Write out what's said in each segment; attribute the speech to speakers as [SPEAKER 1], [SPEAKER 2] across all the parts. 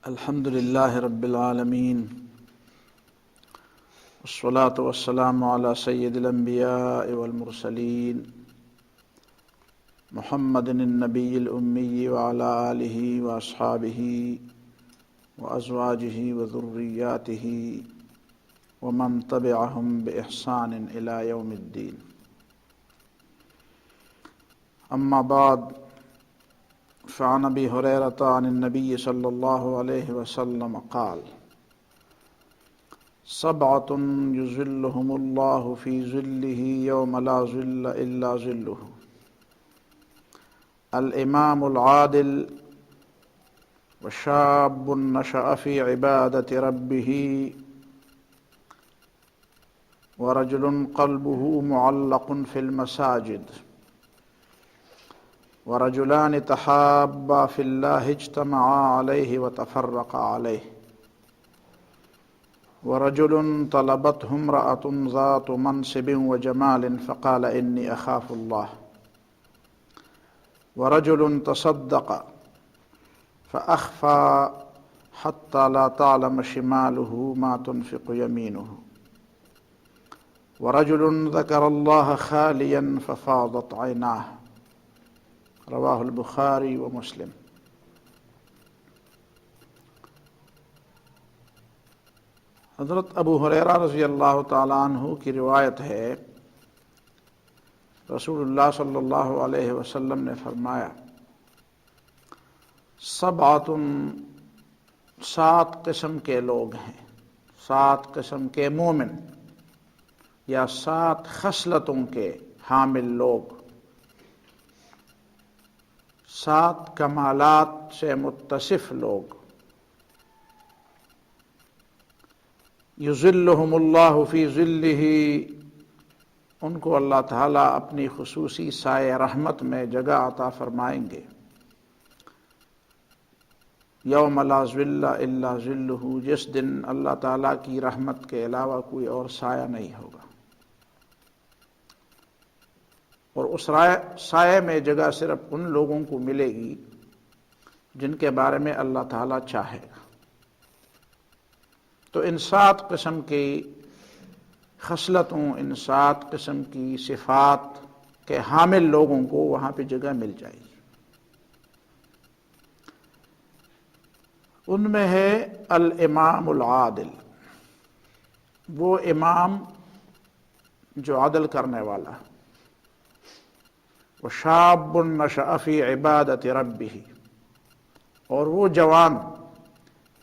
[SPEAKER 1] الحمد للہ رب العالمین والصلاة والسلام علی سید الانبیاء والمرسلین محمد النبی الامی وعلی آلہ واصحابہ وازواجہ وذریاتہ ومن تبعہم بإحسان الی یوم الدین. اما بعد، فعن ابی ہریرۃ عن النبی صلی اللہ علیہ وسلم قال: سبعۃ یظلہم اللہ فی ظلہ یوم لا ظل الا ظلہ، الامام العادل، وشاب نشأ فی عبادۃ ربہ، ورجل قلبہ معلق فی المساجد، ورجلان تحابا فی اللہ اجتمعا علیہ وتفرقا علیہ، ورجل طلبته امرأة ذات منصب وجمال فقال انی اخاف اللہ، ورجل تصدق فأخفى حتى لا تعلم شماله ما تنفق يمينه، ورجل ذكر الله خاليا ففاضت عيناه، رواہ البخاری و مسلم. حضرت ابو ہریرہ رضی اللہ تعالیٰ عنہ کی روایت ہے، رسول اللہ صلی اللہ علیہ وسلم نے فرمایا: سبعۃ، 7 قسم کے لوگ ہیں، 7 قسم کے مومن یا 7 خصلتوں کے حامل لوگ، 7 کمالات سے متصف لوگ. یظلہم اللہ فی ظلہ، ان کو اللہ تعالیٰ اپنی خصوصی سائے رحمت میں جگہ عطا فرمائیں گے. یوم لا ظل الا ظلہ، جس دن اللہ تعالیٰ کی رحمت کے علاوہ کوئی اور سایہ نہیں ہوگا، اور اس سائے میں جگہ صرف ان لوگوں کو ملے گی جن کے بارے میں اللہ تعالیٰ چاہے گا. تو ان 7 قسم کی خصلتوں، ان 7 قسم کی صفات کے حامل لوگوں کو وہاں پہ جگہ مل جائے گی. ان میں ہے الامام العادل، وہ امام جو عدل کرنے والا، وشاب نشأ فی عبادۃ ربہ، اور وہ جوان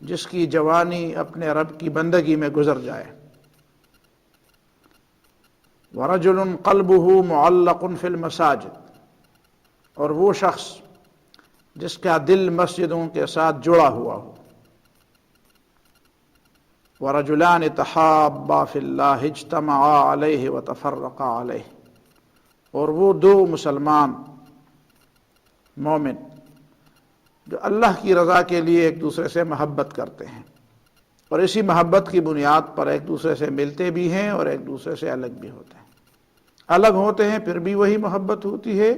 [SPEAKER 1] جس کی جوانی اپنے رب کی بندگی میں گزر جائے. ورجل قلبہ معلق فی المساجد، اور وہ شخص جس کا دل مسجدوں کے ساتھ جڑا ہوا ہو. ورجلان تحابا فی اللہ اجتمعا علیہ وتفرقا علیہ، اور وہ 2 مسلمان مومن جو اللہ کی رضا کے لیے ایک دوسرے سے محبت کرتے ہیں، اور اسی محبت کی بنیاد پر ایک دوسرے سے ملتے بھی ہیں اور ایک دوسرے سے الگ بھی ہوتے ہیں. الگ ہوتے ہیں پھر بھی وہی محبت ہوتی ہے،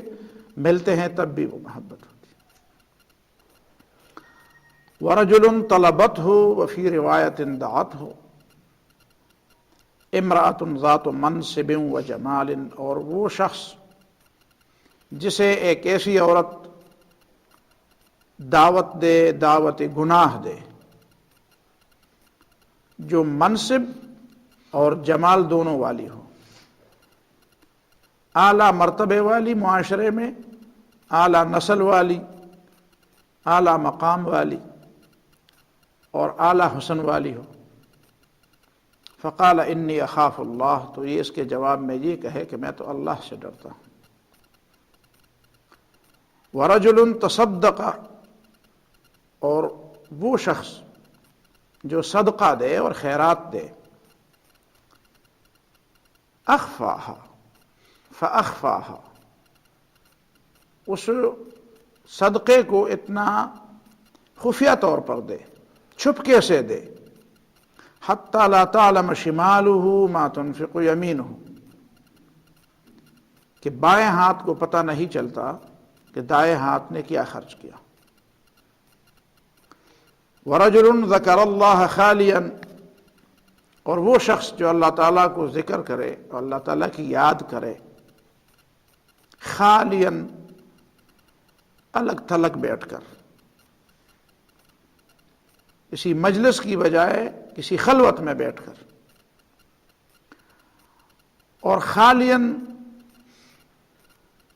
[SPEAKER 1] ملتے ہیں تب بھی وہ محبت ہوتی ہے. ورجل طلبته، وفی روایت دعته، امرأة ذات منصب و جمال، اور وہ شخص جسے ایک ایسی عورت دعوت دے، دعوت گناہ دے، جو منصب اور جمال دونوں والی ہو، اعلیٰ مرتبے والی، معاشرے میں اعلیٰ نسل والی، اعلیٰ مقام والی اور اعلیٰ حسن والی ہو. فقال انی اخاف اللہ، تو یہ اس کے جواب میں یہ کہے کہ میں تو اللہ سے ڈرتا ہوں. ورجل تصدق، اور وہ شخص جو صدقہ دے اور خیرات دے. اخفاہا فاخفاہا، اس صدقے کو اتنا خفیہ طور پر دے، چھپکے سے دے. حتی لا تعلم شمالہ ما تنفق یمینہ، کہ بائیں ہاتھ کو پتہ نہیں چلتا کہ دائیں ہاتھ نے کیا خرچ کیا. وَرَجُلٌ ذَكَرَ اللَّهَ خَالِيًا، اور وہ شخص جو اللہ تعالیٰ کو ذکر کرے اور اللہ تعالیٰ کی یاد کرے، خالیاً الگ تھلگ بیٹھ کر، کسی مجلس کی بجائے کسی خلوت میں بیٹھ کر، اور خالیاً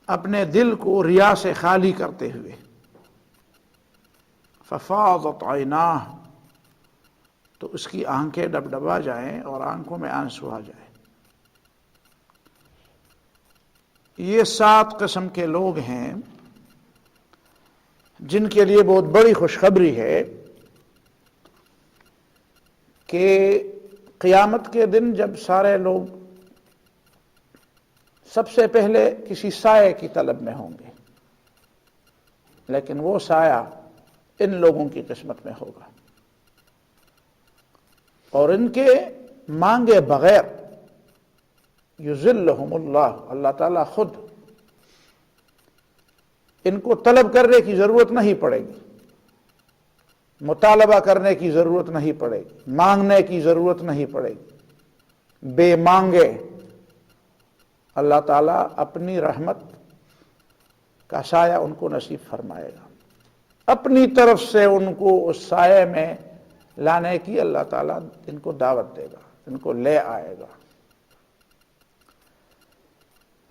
[SPEAKER 1] اپنے دل کو ریا سے خالی کرتے ہوئے، ففاضت عیناہ، تو اس کی آنکھیں ڈبڈبا جائیں اور آنکھوں میں آنسو آ جائے۔ یہ 7 قسم کے لوگ ہیں جن کے لیے بہت بڑی خوشخبری ہے کہ قیامت کے دن جب سارے لوگ سب سے پہلے کسی سائے کی طلب میں ہوں گے، لیکن وہ سایہ ان لوگوں کی قسمت میں ہوگا، اور ان کے مانگے بغیر یذلہم اللہ، اللہ تعالیٰ خود ان کو طلب کرنے کی ضرورت نہیں پڑے گی، مطالبہ کرنے کی ضرورت نہیں پڑے گی، مانگنے کی ضرورت نہیں پڑے گی، بے مانگے اللہ تعالیٰ اپنی رحمت کا سایہ ان کو نصیب فرمائے گا، اپنی طرف سے ان کو اس سائے میں لانے کی اللہ تعالیٰ ان کو دعوت دے گا، ان کو لے آئے گا۔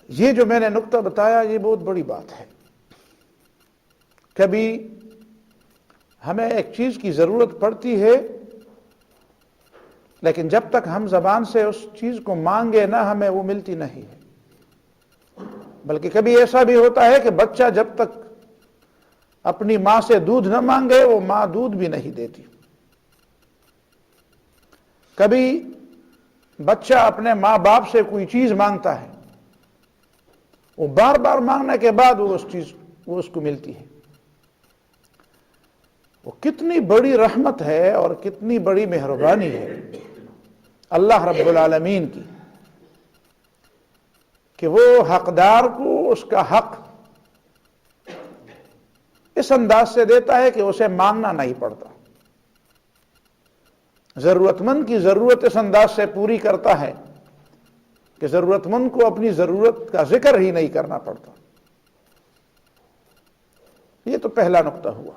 [SPEAKER 1] یہ جو میں نے نقطہ بتایا یہ بہت بڑی بات ہے۔ کبھی ہمیں ایک چیز کی ضرورت پڑتی ہے، لیکن جب تک ہم زبان سے اس چیز کو مانگے نہ ہمیں وہ ملتی نہیں ہے۔ بلکہ کبھی ایسا بھی ہوتا ہے کہ بچہ جب تک اپنی ماں سے دودھ نہ مانگے وہ ماں دودھ بھی نہیں دیتی۔ کبھی بچہ اپنے ماں باپ سے کوئی چیز مانگتا ہے، وہ بار بار مانگنے کے بعد وہ اس کو ملتی ہے۔ وہ کتنی بڑی رحمت ہے اور کتنی بڑی مہربانی ہے اللہ رب العالمین کی کہ وہ حقدار کو اس کا حق اس انداز سے دیتا ہے کہ اسے مانگنا نہیں پڑتا، ضرورت مند کی ضرورت اس انداز سے پوری کرتا ہے کہ ضرورت مند کو اپنی ضرورت کا ذکر ہی نہیں کرنا پڑتا۔ یہ تو پہلا نقطہ ہوا۔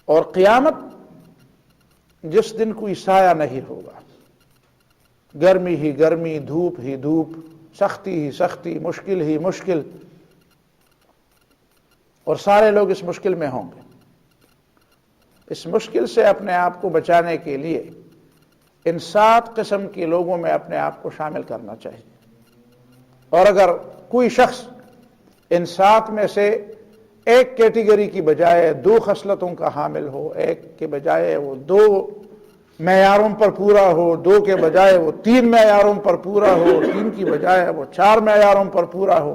[SPEAKER 1] اور قیامت جس دن کوئی سایہ نہیں ہوگا، گرمی ہی گرمی، دھوپ ہی دھوپ، سختی ہی سختی، مشکل ہی مشکل، اور سارے لوگ اس مشکل میں ہوں گے۔ اس مشکل سے اپنے آپ کو بچانے کے لیے ان 7 قسم کے لوگوں میں اپنے آپ کو شامل کرنا چاہیے۔ اور اگر کوئی شخص ان 7 میں سے ایک کیٹیگری کی بجائے 2 خصلتوں کا حامل ہو، ایک کے بجائے وہ 2 معیاروں پر پورا ہو، 2 کے بجائے وہ 3 معیاروں پر پورا ہو، 3 کی بجائے وہ 4 معیاروں پر پورا ہو،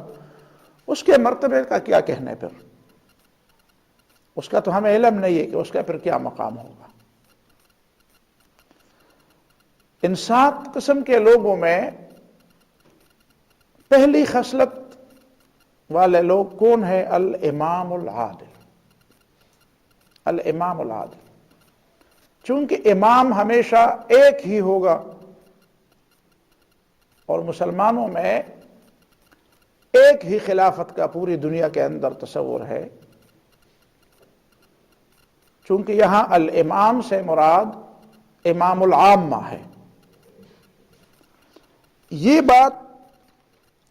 [SPEAKER 1] اس کے مرتبے کا کیا کہنے پھر؟ اس کا تو ہمیں علم نہیں ہے کہ اس کا پھر کیا مقام ہوگا۔ ان 7 قسم کے لوگوں میں پہلی خصلت والے لوگ کون ہیں؟ الامام العادل۔ الامام العادل، چونکہ امام ہمیشہ ایک ہی ہوگا، اور مسلمانوں میں ایک ہی خلافت کا پوری دنیا کے اندر تصور ہے، چونکہ یہاں الامام سے مراد امام العامہ ہے۔ یہ بات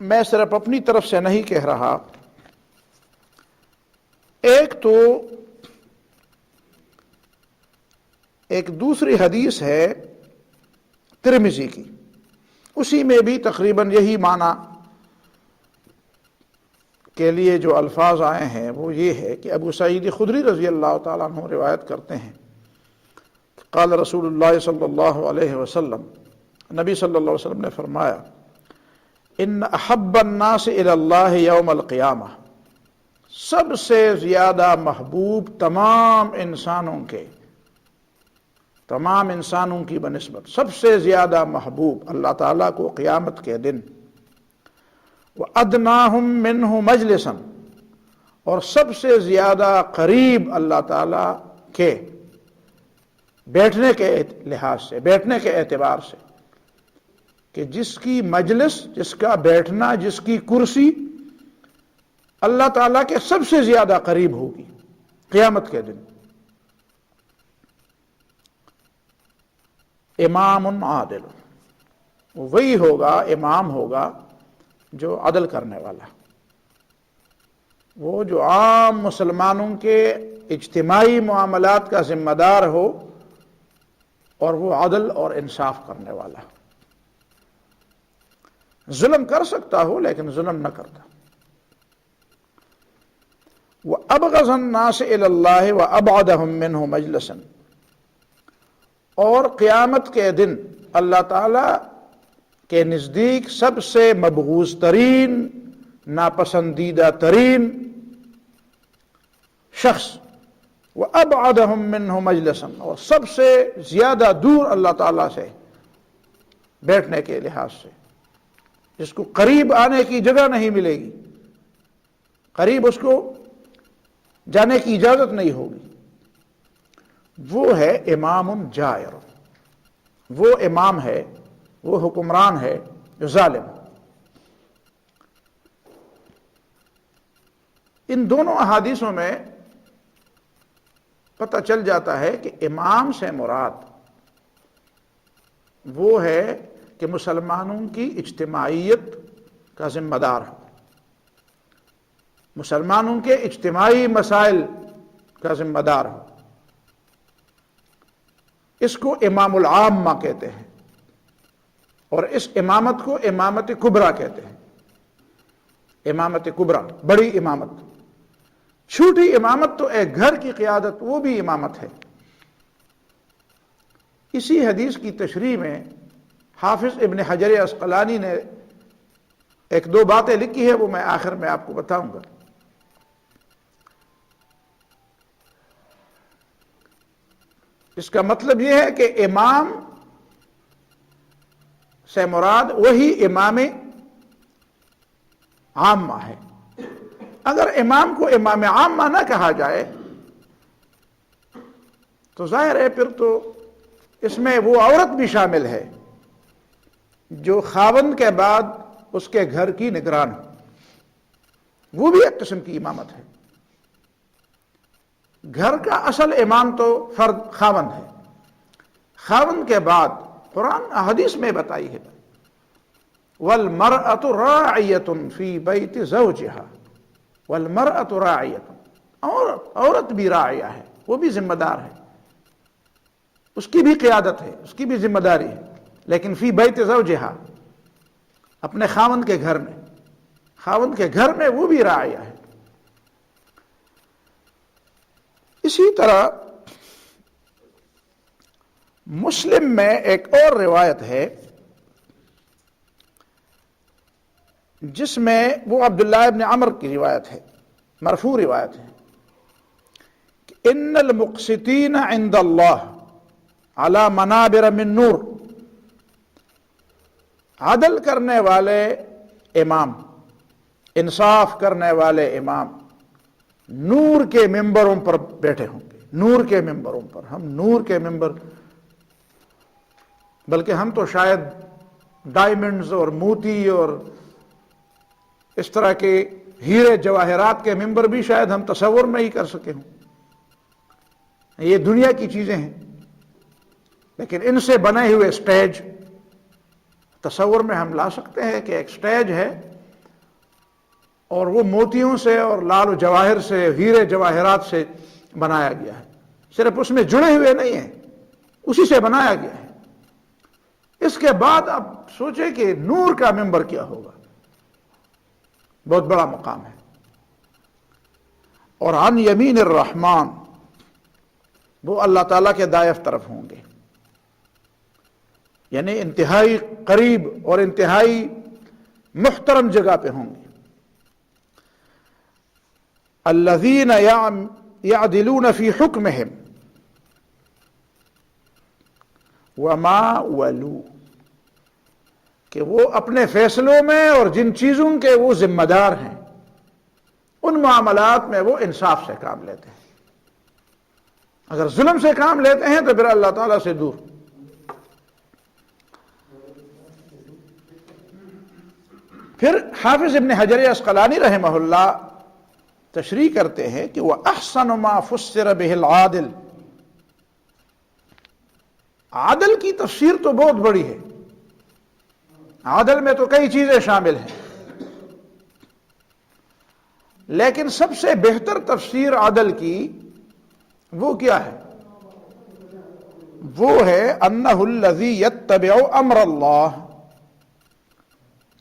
[SPEAKER 1] میں صرف اپنی طرف سے نہیں کہہ رہا، ایک دوسری حدیث ہے ترمذی کی، اسی میں بھی تقریباً یہی معنی کے لیے جو الفاظ آئے ہیں وہ یہ ہے کہ ابو سعید خدری رضی اللہ تعالیٰ عنہ روایت کرتے ہیں، قال رسول اللہ صلی اللہ علیہ وسلم، نبی صلی اللہ علیہ وسلم نے فرمایا، ان احب الناس الی اللہ یوم القیامہ، سب سے زیادہ محبوب تمام انسانوں کی بنسبت سب سے زیادہ محبوب اللہ تعالیٰ کو قیامت کے دن، وَأَدْنَاهُمْ مِنْهُ مَجْلِسًا، اور سب سے زیادہ قریب اللہ تعالیٰ کے بیٹھنے کے لحاظ سے، بیٹھنے کے اعتبار سے، کہ جس کی مجلس، جس کا بیٹھنا، جس کی کرسی اللہ تعالیٰ کے سب سے زیادہ قریب ہوگی قیامت کے دن، امام عادل، وہی ہوگا، امام ہوگا جو عدل کرنے والا، وہ جو عام مسلمانوں کے اجتماعی معاملات کا ذمہ دار ہو، اور وہ عدل اور انصاف کرنے والا، ظلم کر سکتا ہو لیکن ظلم نہ کرتا۔ وَأَبْغَضَ النَّاسِ إِلَى اللَّهِ وَأَبْعَدَهُمْ مِنْهُ مَجْلِسًا، اور قیامت کے دن اللہ تعالی کے نزدیک سب سے مبغوض ترین، ناپسندیدہ ترین شخص، وَأَبْعَدَهُمْ مِنْهُ مَجْلِسًا، اور سب سے زیادہ دور اللہ تعالیٰ سے بیٹھنے کے لحاظ سے، جس کو قریب آنے کی جگہ نہیں ملے گی، قریب اس کو جانے کی اجازت نہیں ہوگی، وہ ہے امام جائر، وہ امام ہے، وہ حکمران ہے جو ظالم۔ ان دونوں احادیثوں میں پتہ چل جاتا ہے کہ امام سے مراد وہ ہے کہ مسلمانوں کی اجتماعیت کا ذمہ دار ہو، مسلمانوں کے اجتماعی مسائل کا ذمہ دار ہو، اس کو امام العامہ کہتے ہیں، اور اس امامت کو امامت کبریٰ کہتے ہیں، امامت کبریٰ، بڑی امامت۔ چھوٹی امامت تو ایک گھر کی قیادت، وہ بھی امامت ہے۔ اسی حدیث کی تشریح میں حافظ ابن حجر عسقلانی نے ایک دو باتیں لکھی ہیں، وہ میں آخر میں آپ کو بتاؤں گا۔ اس کا مطلب یہ ہے کہ امام سے مراد وہی امام عامہ ہے۔ اگر امام کو امام عامہ نہ کہا جائے تو ظاہر ہے پھر تو اس میں وہ عورت بھی شامل ہے جو خاوند کے بعد اس کے گھر کی نگران ہو، وہ بھی ایک قسم کی امامت ہے۔ گھر کا اصل امام تو فرد خاوند ہے، خاوند کے بعد قرآن حدیث میں بتائی ہے وَالْمَرْأَةُ رَاعِيَةٌ فِي بَيْتِ زَوْجِهَا، وَالْمَرْأَةُ رَاعِيَةٌ، عورت بھی راعیہ ہے، وہ بھی ذمہ دار ہے، اس کی بھی قیادت ہے، اس کی بھی ذمہ داری ہے، لیکن فی بیت زوجہا، اپنے خاوند کے گھر میں، خاوند کے گھر میں وہ بھی راعیہ ہے۔ اسی طرح مسلم میں ایک اور روایت ہے جس میں وہ عبداللہ ابن عمر کی روایت ہے، مرفوع روایت ہے کہ ان المقسطین عند اللہ علی منابر من نور، عدل کرنے والے امام، انصاف کرنے والے امام نور کے ممبروں پر بیٹھے ہوں گے، نور کے ممبروں پر۔ ہم نور کے ممبر، بلکہ ہم تو شاید ڈائمنڈز اور موتی اور اس طرح کے ہیرے جواہرات کے ممبر بھی شاید ہم تصور نہیں کر سکے ہوں، یہ دنیا کی چیزیں ہیں، لیکن ان سے بنے ہوئے سٹیج تصور میں ہم لا سکتے ہیں کہ ایک سٹیج ہے اور وہ موتیوں سے اور لال و جواہر سے، ہیرے جواہرات سے بنایا گیا ہے، صرف اس میں جڑے ہوئے نہیں ہیں، اسی سے بنایا گیا ہے۔ اس کے بعد اب سوچیں کہ نور کا ممبر کیا ہوگا، بہت بڑا مقام ہے۔ اور عن یمین الرحمن، وہ اللہ تعالیٰ کے دائف طرف ہوں گے، یعنی انتہائی قریب اور انتہائی محترم جگہ پہ ہوں گے۔ الذین یعدلون فی حکمہم وما ولو، کہ وہ اپنے فیصلوں میں اور جن چیزوں کے وہ ذمہ دار ہیں ان معاملات میں وہ انصاف سے کام لیتے ہیں. اگر ظلم سے کام لیتے ہیں تو پھر اللہ تعالیٰ سے دور. پھر حافظ ابن حجر عسقلانی رحمہ اللہ تشریح کرتے ہیں کہ وہ احسن ما فسر به العادل. عادل کی تفسیر تو بہت بڑی ہے، عادل میں تو کئی چیزیں شامل ہیں، لیکن سب سے بہتر تفسیر عادل کی وہ کیا ہے؟ وہ ہے انہ الذی یتبع امر اللہ،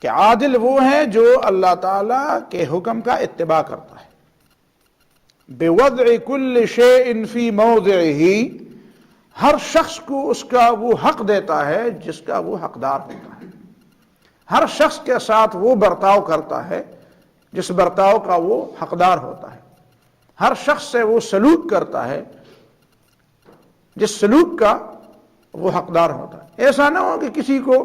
[SPEAKER 1] کہ عادل وہ ہے جو اللہ تعالی کے حکم کا اتباع کرتا ہے. بوضع کل شیء فی موضعہ، ہر شخص کو اس کا وہ حق دیتا ہے جس کا وہ حقدار ہوتا ہے. ہر شخص کے ساتھ وہ برتاؤ کرتا ہے جس برتاؤ کا وہ حقدار ہوتا ہے. ہر شخص سے وہ سلوک کرتا ہے جس سلوک کا وہ حقدار ہوتا ہے. ایسا نہ ہو کہ کسی کو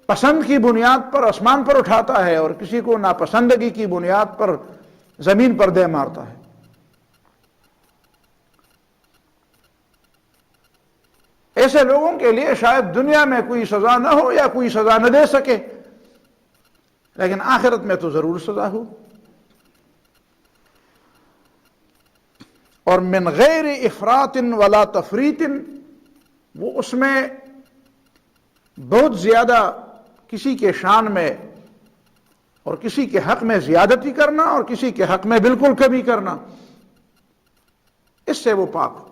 [SPEAKER 1] پسند کی بنیاد پر آسمان پر اٹھاتا ہے اور کسی کو ناپسندگی کی بنیاد پر زمین پر دے مارتا ہے. ایسے لوگوں کے لیے شاید دنیا میں کوئی سزا نہ ہو یا کوئی سزا نہ دے سکے، لیکن آخرت میں تو ضرور سزا ہو. اور من غیر افراط ولا تفریط، وہ اس میں بہت زیادہ کسی کے شان میں اور کسی کے حق میں زیادتی کرنا اور کسی کے حق میں بالکل کمی کرنا، اس سے وہ پاک ہو.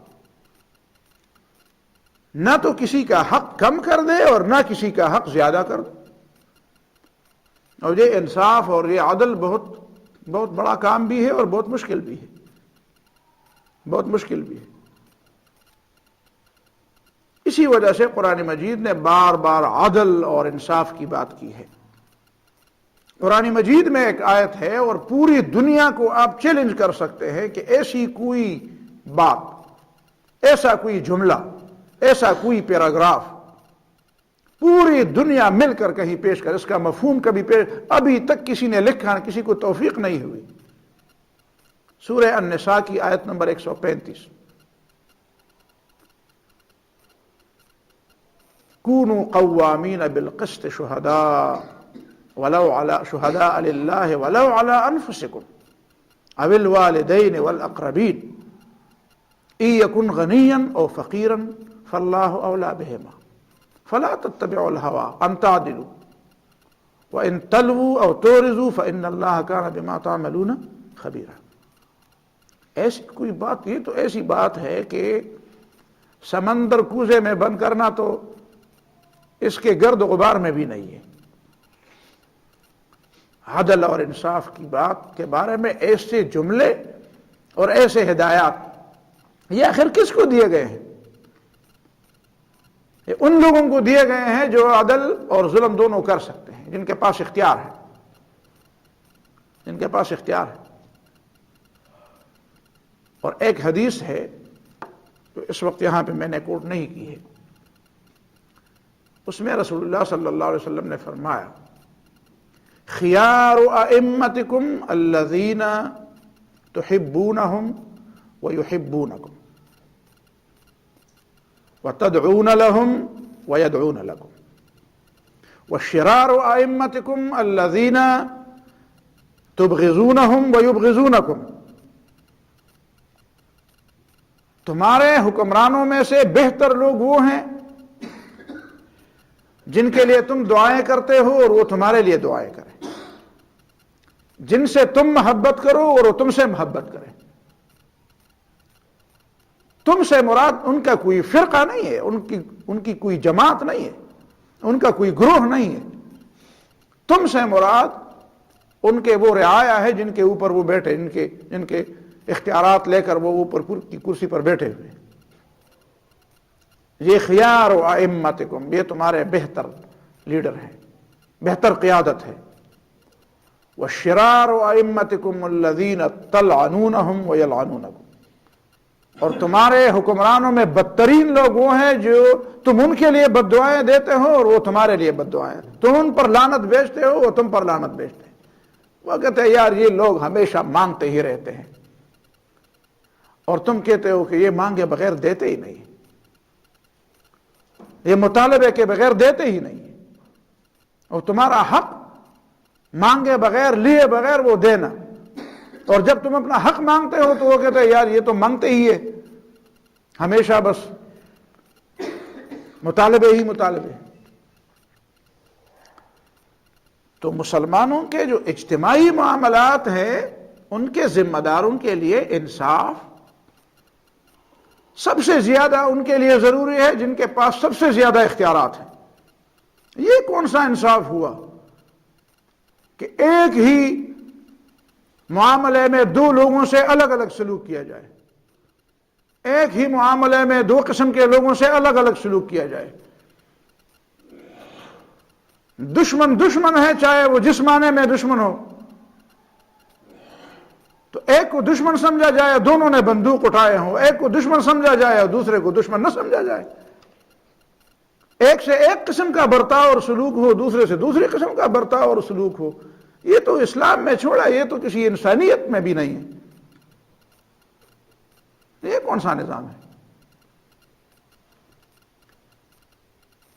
[SPEAKER 1] نہ تو کسی کا حق کم کر دے اور نہ کسی کا حق زیادہ کر دے. اور یہ انصاف اور یہ عدل بہت بہت بڑا کام بھی ہے اور بہت مشکل بھی ہے، بہت مشکل بھی ہے. اسی وجہ سے قرآن مجید نے بار بار عدل اور انصاف کی بات کی ہے. قرآن مجید میں ایک آیت ہے اور پوری دنیا کو آپ چیلنج کر سکتے ہیں کہ ایسی کوئی بات، ایسا کوئی جملہ، ایسا کوئی پیراگراف پوری دنیا مل کر کہیں پیش کر، اس کا مفہوم کبھی ابھی تک کسی نے لکھا، کسی کو توفیق نہیں ہوئی. سورہ النساء کی آیت نمبر 135، کونوا قوامین بالقسط شہداء للہ ولو علی انفسکم او الوالدین والاقربین ان یکن غنیا او فقیرا فاللہ اولی بہما فلا تتبعوا الهوى ان تعدلوا وان تلووا او تعرضوا فان اللہ کان بما تعملون خبیرا. ایسی کوئی بات، یہ تو ایسی بات ہے کہ سمندر کوزے میں بند کرنا تو اس کے گرد و غبار میں بھی نہیں ہے. عدل اور انصاف کی بات کے بارے میں ایسے جملے اور ایسے ہدایات یہ آخر کس کو دیے گئے ہیں؟ یہ ان لوگوں کو دیے گئے ہیں جو عدل اور ظلم دونوں کر سکتے ہیں، جن کے پاس اختیار ہے، جن کے پاس اختیار ہے. اور ایک حدیث ہے جو اس وقت یہاں پہ میں نے کوٹ نہیں کی ہے، اس میں رسول اللہ صلی اللہ علیہ وسلم نے فرمایا خیار ائمتکم الذین تحبونہم ویحبونکم وتدعون لهم ويدعون لكم والشرار ائمتكم الذين تبغضونهم ويبغضونكم. تمہارے حکمرانوں میں سے بہتر لوگ وہ ہیں جن کے لیے تم دعائیں کرتے ہو اور وہ تمہارے لیے دعائیں کریں، جن سے تم محبت کرو اور وہ تم سے محبت کریں. تم سے مراد ان کا کوئی فرقہ نہیں ہے، ان کی کوئی جماعت نہیں ہے، ان کا کوئی گروہ نہیں ہے. تم سے مراد ان کے وہ رعایا ہے جن کے اوپر وہ بیٹھے، جن کے اختیارات لے کر وہ اوپر کی کرسی پر بیٹھے ہوئے. یہ خیار و ائمتکم، یہ تمہارے بہتر لیڈر ہیں، بہتر قیادت ہے. والشرار ائمتکم الذین تلعنونہم ویلعنونکم، اور تمہارے حکمرانوں میں بدترین لوگ وہ ہیں جو تم ان کے لیے بد دعائیں دیتے ہو اور وہ تمہارے لیے بد دعائیں، تم ان پر لعنت بھیجتے ہو وہ تم پر لعنت بھیجتے ہیں. وہ کہتے ہیں یار یہ لوگ ہمیشہ مانگتے ہی رہتے ہیں، اور تم کہتے ہو کہ یہ مانگے بغیر دیتے ہی نہیں، یہ مطالبے کے بغیر دیتے ہی نہیں، اور تمہارا حق مانگے بغیر لیے بغیر وہ دینا، اور جب تم اپنا حق مانگتے ہو تو وہ کہتے ہیں یار یہ تو مانگتے ہی ہے، ہمیشہ بس مطالبے ہی مطالبے۔ تو مسلمانوں کے جو اجتماعی معاملات ہیں ان کے ذمہ داروں کے لیے انصاف سب سے زیادہ ان کے لیے ضروری ہے جن کے پاس سب سے زیادہ اختیارات ہیں۔ یہ کون سا انصاف ہوا کہ ایک ہی معاملے میں دو لوگوں سے الگ الگ سلوک کیا جائے، ایک ہی معاملے میں دو قسم کے لوگوں سے الگ الگ سلوک کیا جائے۔ دشمن دشمن ہے، چاہے وہ جس معنی میں دشمن ہو، تو ایک کو دشمن سمجھا جائے، دونوں نے بندوق اٹھائے ہوں، ایک کو دشمن سمجھا جائے اور دوسرے کو دشمن نہ سمجھا جائے، ایک سے ایک قسم کا برتاؤ اور سلوک ہو، دوسرے سے دوسری قسم کا برتاؤ اور سلوک ہو۔ یہ تو اسلام میں چھوڑا، یہ تو کسی انسانیت میں بھی نہیں ہے۔ یہ کون سا نظام ہے؟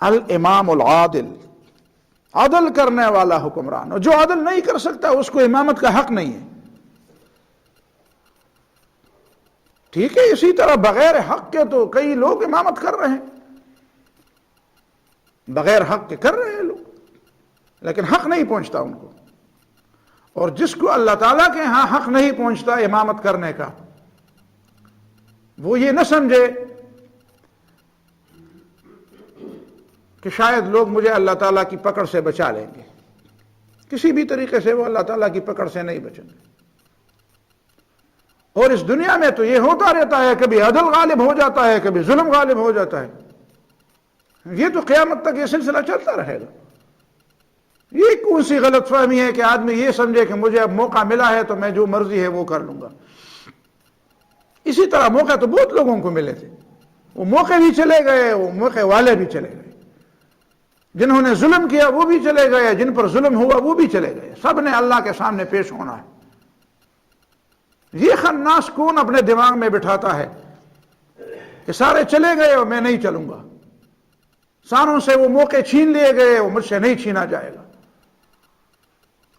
[SPEAKER 1] الامام العادل، عدل کرنے والا حکمران، اور جو عدل نہیں کر سکتا اس کو امامت کا حق نہیں ہے۔ ٹھیک ہے، اسی طرح بغیر حق کے تو کئی لوگ امامت کر رہے ہیں، بغیر حق کے کر رہے ہیں لوگ، لیکن حق نہیں پہنچتا ان کو۔ اور جس کو اللہ تعالیٰ کے ہاں حق نہیں پہنچتا امامت کرنے کا، وہ یہ نہ سمجھے کہ شاید لوگ مجھے اللہ تعالیٰ کی پکڑ سے بچا لیں گے۔ کسی بھی طریقے سے وہ اللہ تعالیٰ کی پکڑ سے نہیں بچیں گے۔ اور اس دنیا میں تو یہ ہوتا رہتا ہے، کبھی عدل غالب ہو جاتا ہے، کبھی ظلم غالب ہو جاتا ہے۔ یہ تو قیامت تک یہ سلسلہ چلتا رہے گا۔ یہ کون سی غلط فہمی ہے کہ آدمی یہ سمجھے کہ مجھے اب موقع ملا ہے تو میں جو مرضی ہے وہ کر لوں گا۔ اسی طرح موقع تو بہت لوگوں کو ملے تھے، وہ موقع بھی چلے گئے، وہ موقع والے بھی چلے گئے، جنہوں نے ظلم کیا وہ بھی چلے گئے، جن پر ظلم ہوا وہ بھی چلے گئے، سب نے اللہ کے سامنے پیش ہونا ہے۔ یہ خناس کون اپنے دماغ میں بٹھاتا ہے کہ سارے چلے گئے اور میں نہیں چلوں گا، ساروں سے وہ موقع چھین لیے گئے، وہ مجھ سے نہیں چھینا جائے گا۔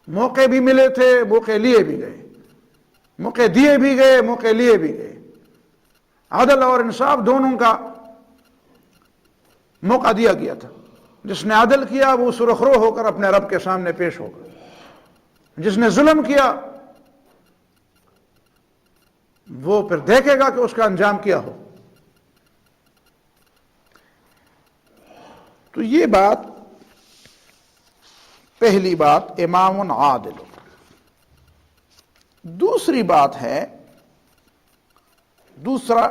[SPEAKER 1] موقع بھی ملے تھے، موقع لیے بھی گئے، موقع دیے بھی گئے، موقع لیے بھی گئے۔ عدل اور انصاف دونوں کا موقع دیا گیا تھا۔ جس نے عدل کیا وہ سرخرو ہو کر اپنے رب کے سامنے پیش ہوگا، جس نے ظلم کیا وہ پھر دیکھے گا کہ اس کا انجام کیا ہو۔ تو یہ بات پہلی بات امام عادل۔ دوسری بات ہے، دوسرا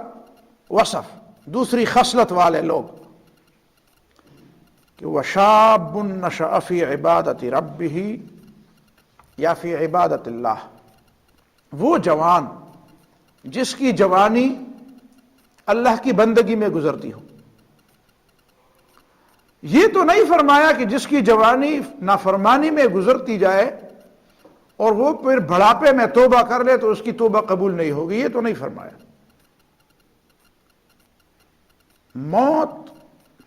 [SPEAKER 1] وصف، دوسری خصلت والے لوگ کہ وَشَابٌ نَشَأَ فِي عِبَادَةِ رَبِّهِ یا فی عبادت اللہ، وہ جوان جس کی جوانی اللہ کی بندگی میں گزرتی ہو۔ یہ تو نہیں فرمایا کہ جس کی جوانی نافرمانی میں گزرتی جائے اور وہ پھر بڑھاپے میں توبہ کر لے تو اس کی توبہ قبول نہیں ہوگی، یہ تو نہیں فرمایا۔ موت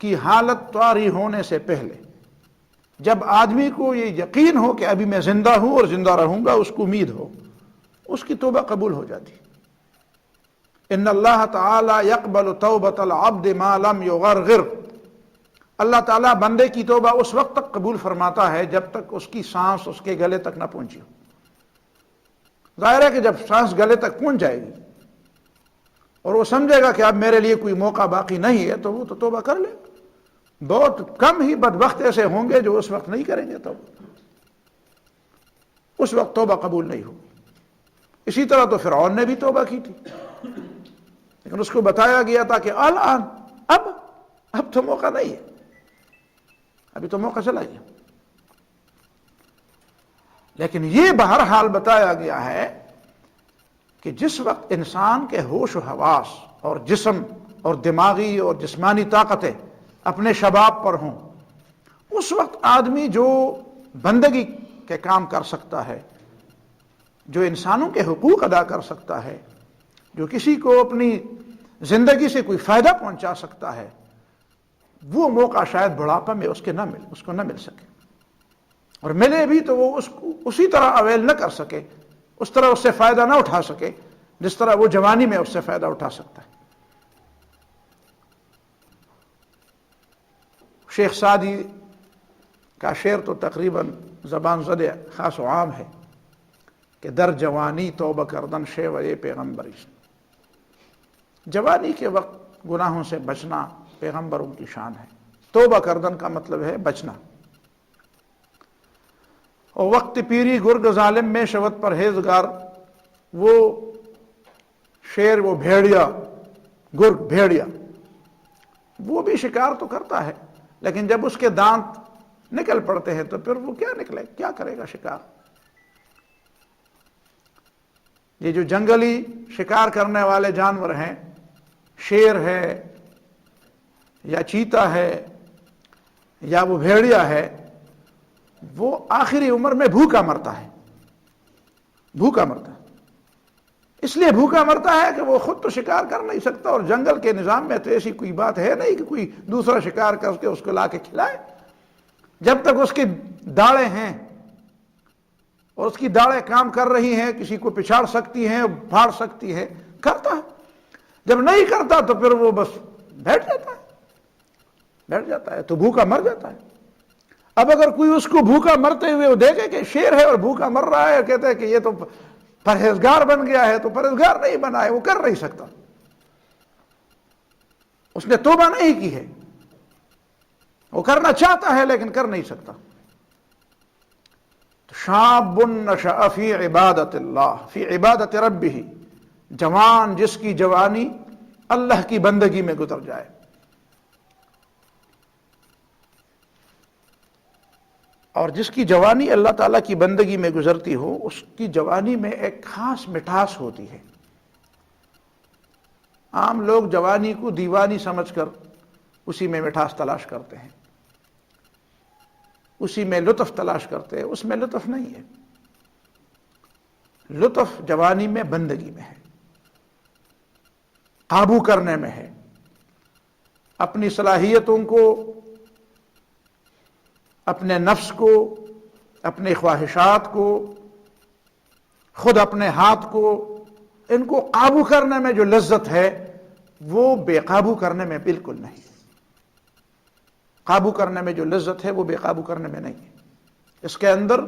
[SPEAKER 1] کی حالت طاری ہونے سے پہلے جب آدمی کو یہ یقین ہو کہ ابھی میں زندہ ہوں اور زندہ رہوں گا، اس کو امید ہو، اس کی توبہ قبول ہو جاتی۔ ان اللہ تعالی یقبل توبۃ العبد ما لم یغرغر، اللہ تعالیٰ بندے کی توبہ اس وقت تک قبول فرماتا ہے جب تک اس کی سانس اس کے گلے تک نہ پہنچی ہو۔ ظاہر ہے کہ جب سانس گلے تک پہنچ جائے گی اور وہ سمجھے گا کہ اب میرے لیے کوئی موقع باقی نہیں ہے تو وہ تو توبہ کر لے۔ بہت کم ہی بدبخت ایسے ہوں گے جو اس وقت نہیں کریں گے توبہ، اس وقت توبہ قبول نہیں ہوگی۔ اسی طرح تو فرعون نے بھی توبہ کی تھی، لیکن اس کو بتایا گیا تھا کہ الان، اب تو موقع نہیں ہے، ابھی تو موقع چلا گیا۔ لیکن یہ بہرحال بتایا گیا ہے کہ جس وقت انسان کے ہوش و حواس اور جسم اور دماغی اور جسمانی طاقتیں اپنے شباب پر ہوں، اس وقت آدمی جو بندگی کے کام کر سکتا ہے، جو انسانوں کے حقوق ادا کر سکتا ہے، جو کسی کو اپنی زندگی سے کوئی فائدہ پہنچا سکتا ہے، وہ موقع شاید بڑھاپا میں اس کو نہ مل سکے، اور ملے بھی تو وہ اس کو اسی طرح اویل نہ کر سکے، اس طرح اس سے فائدہ نہ اٹھا سکے جس طرح وہ جوانی میں اس سے فائدہ اٹھا سکتا ہے۔ شیخ سعدی کا شعر تو تقریباً زبان زدہ خاص و عام ہے کہ در جوانی توبہ کردن شیوہ پیغمبری، جوانی کے وقت گناہوں سے بچنا پیغمبروں کی شان ہے۔ توبہ کردن کا مطلب ہے بچنا۔ اور وقت پیری گرگ ظالم میں شود پرہیزگار، وہ شیر، وہ بھیڑیا، گرگ بھیڑیا، وہ بھی شکار تو کرتا ہے، لیکن جب اس کے دانت نکل پڑتے ہیں تو پھر وہ کیا کرے گا شکار؟ یہ جو جنگلی شکار کرنے والے جانور ہیں، شیر ہے یا چیتا ہے یا وہ بھیڑیا ہے، وہ آخری عمر میں بھوکا مرتا ہے۔ اس لیے بھوکا مرتا ہے کہ وہ خود تو شکار کر نہیں سکتا، اور جنگل کے نظام میں تو ایسی کوئی بات ہے نہیں کہ کوئی دوسرا شکار کر کے اس کو لا کے کھلائے۔ جب تک اس کی داڑیں ہیں اور اس کی داڑیں کام کر رہی ہیں، کسی کو پچھاڑ سکتی ہیں، پھاڑ سکتی ہے، کرتا ہے۔ جب نہیں کرتا تو پھر وہ بس بیٹھ جاتا ہے تو بھوکا مر جاتا ہے۔ اب اگر کوئی اس کو بھوکا مرتے ہوئے وہ دیکھے کہ شیر ہے اور بھوکا مر رہا ہے، کہتے ہیں کہ یہ تو پرہیزگار بن گیا ہے، تو پرہیزگار نہیں بنا ہے، وہ کر نہیں سکتا، اس نے توبہ نہیں کی ہے، وہ کرنا چاہتا ہے لیکن کر نہیں سکتا۔ شاب نشأ فی عبادت اللہ، فی عبادت ربہ، جوان جس کی جوانی اللہ کی بندگی میں گزر جائے۔ اور جس کی جوانی اللہ تعالیٰ کی بندگی میں گزرتی ہو، اس کی جوانی میں ایک خاص مٹھاس ہوتی ہے۔ عام لوگ جوانی کو دیوانی سمجھ کر اسی میں مٹھاس تلاش کرتے ہیں، اسی میں لطف تلاش کرتے ہیں۔ اس میں لطف نہیں ہے، لطف جوانی میں بندگی میں ہے، قابو کرنے میں ہے، اپنی صلاحیتوں کو، اپنے نفس کو، اپنے خواہشات کو، خود اپنے ہاتھ کو، ان کو قابو کرنے میں جو لذت ہے وہ بے قابو کرنے میں بالکل نہیں۔ قابو کرنے میں جو لذت ہے وہ بے قابو کرنے میں نہیں ہے۔ اس کے اندر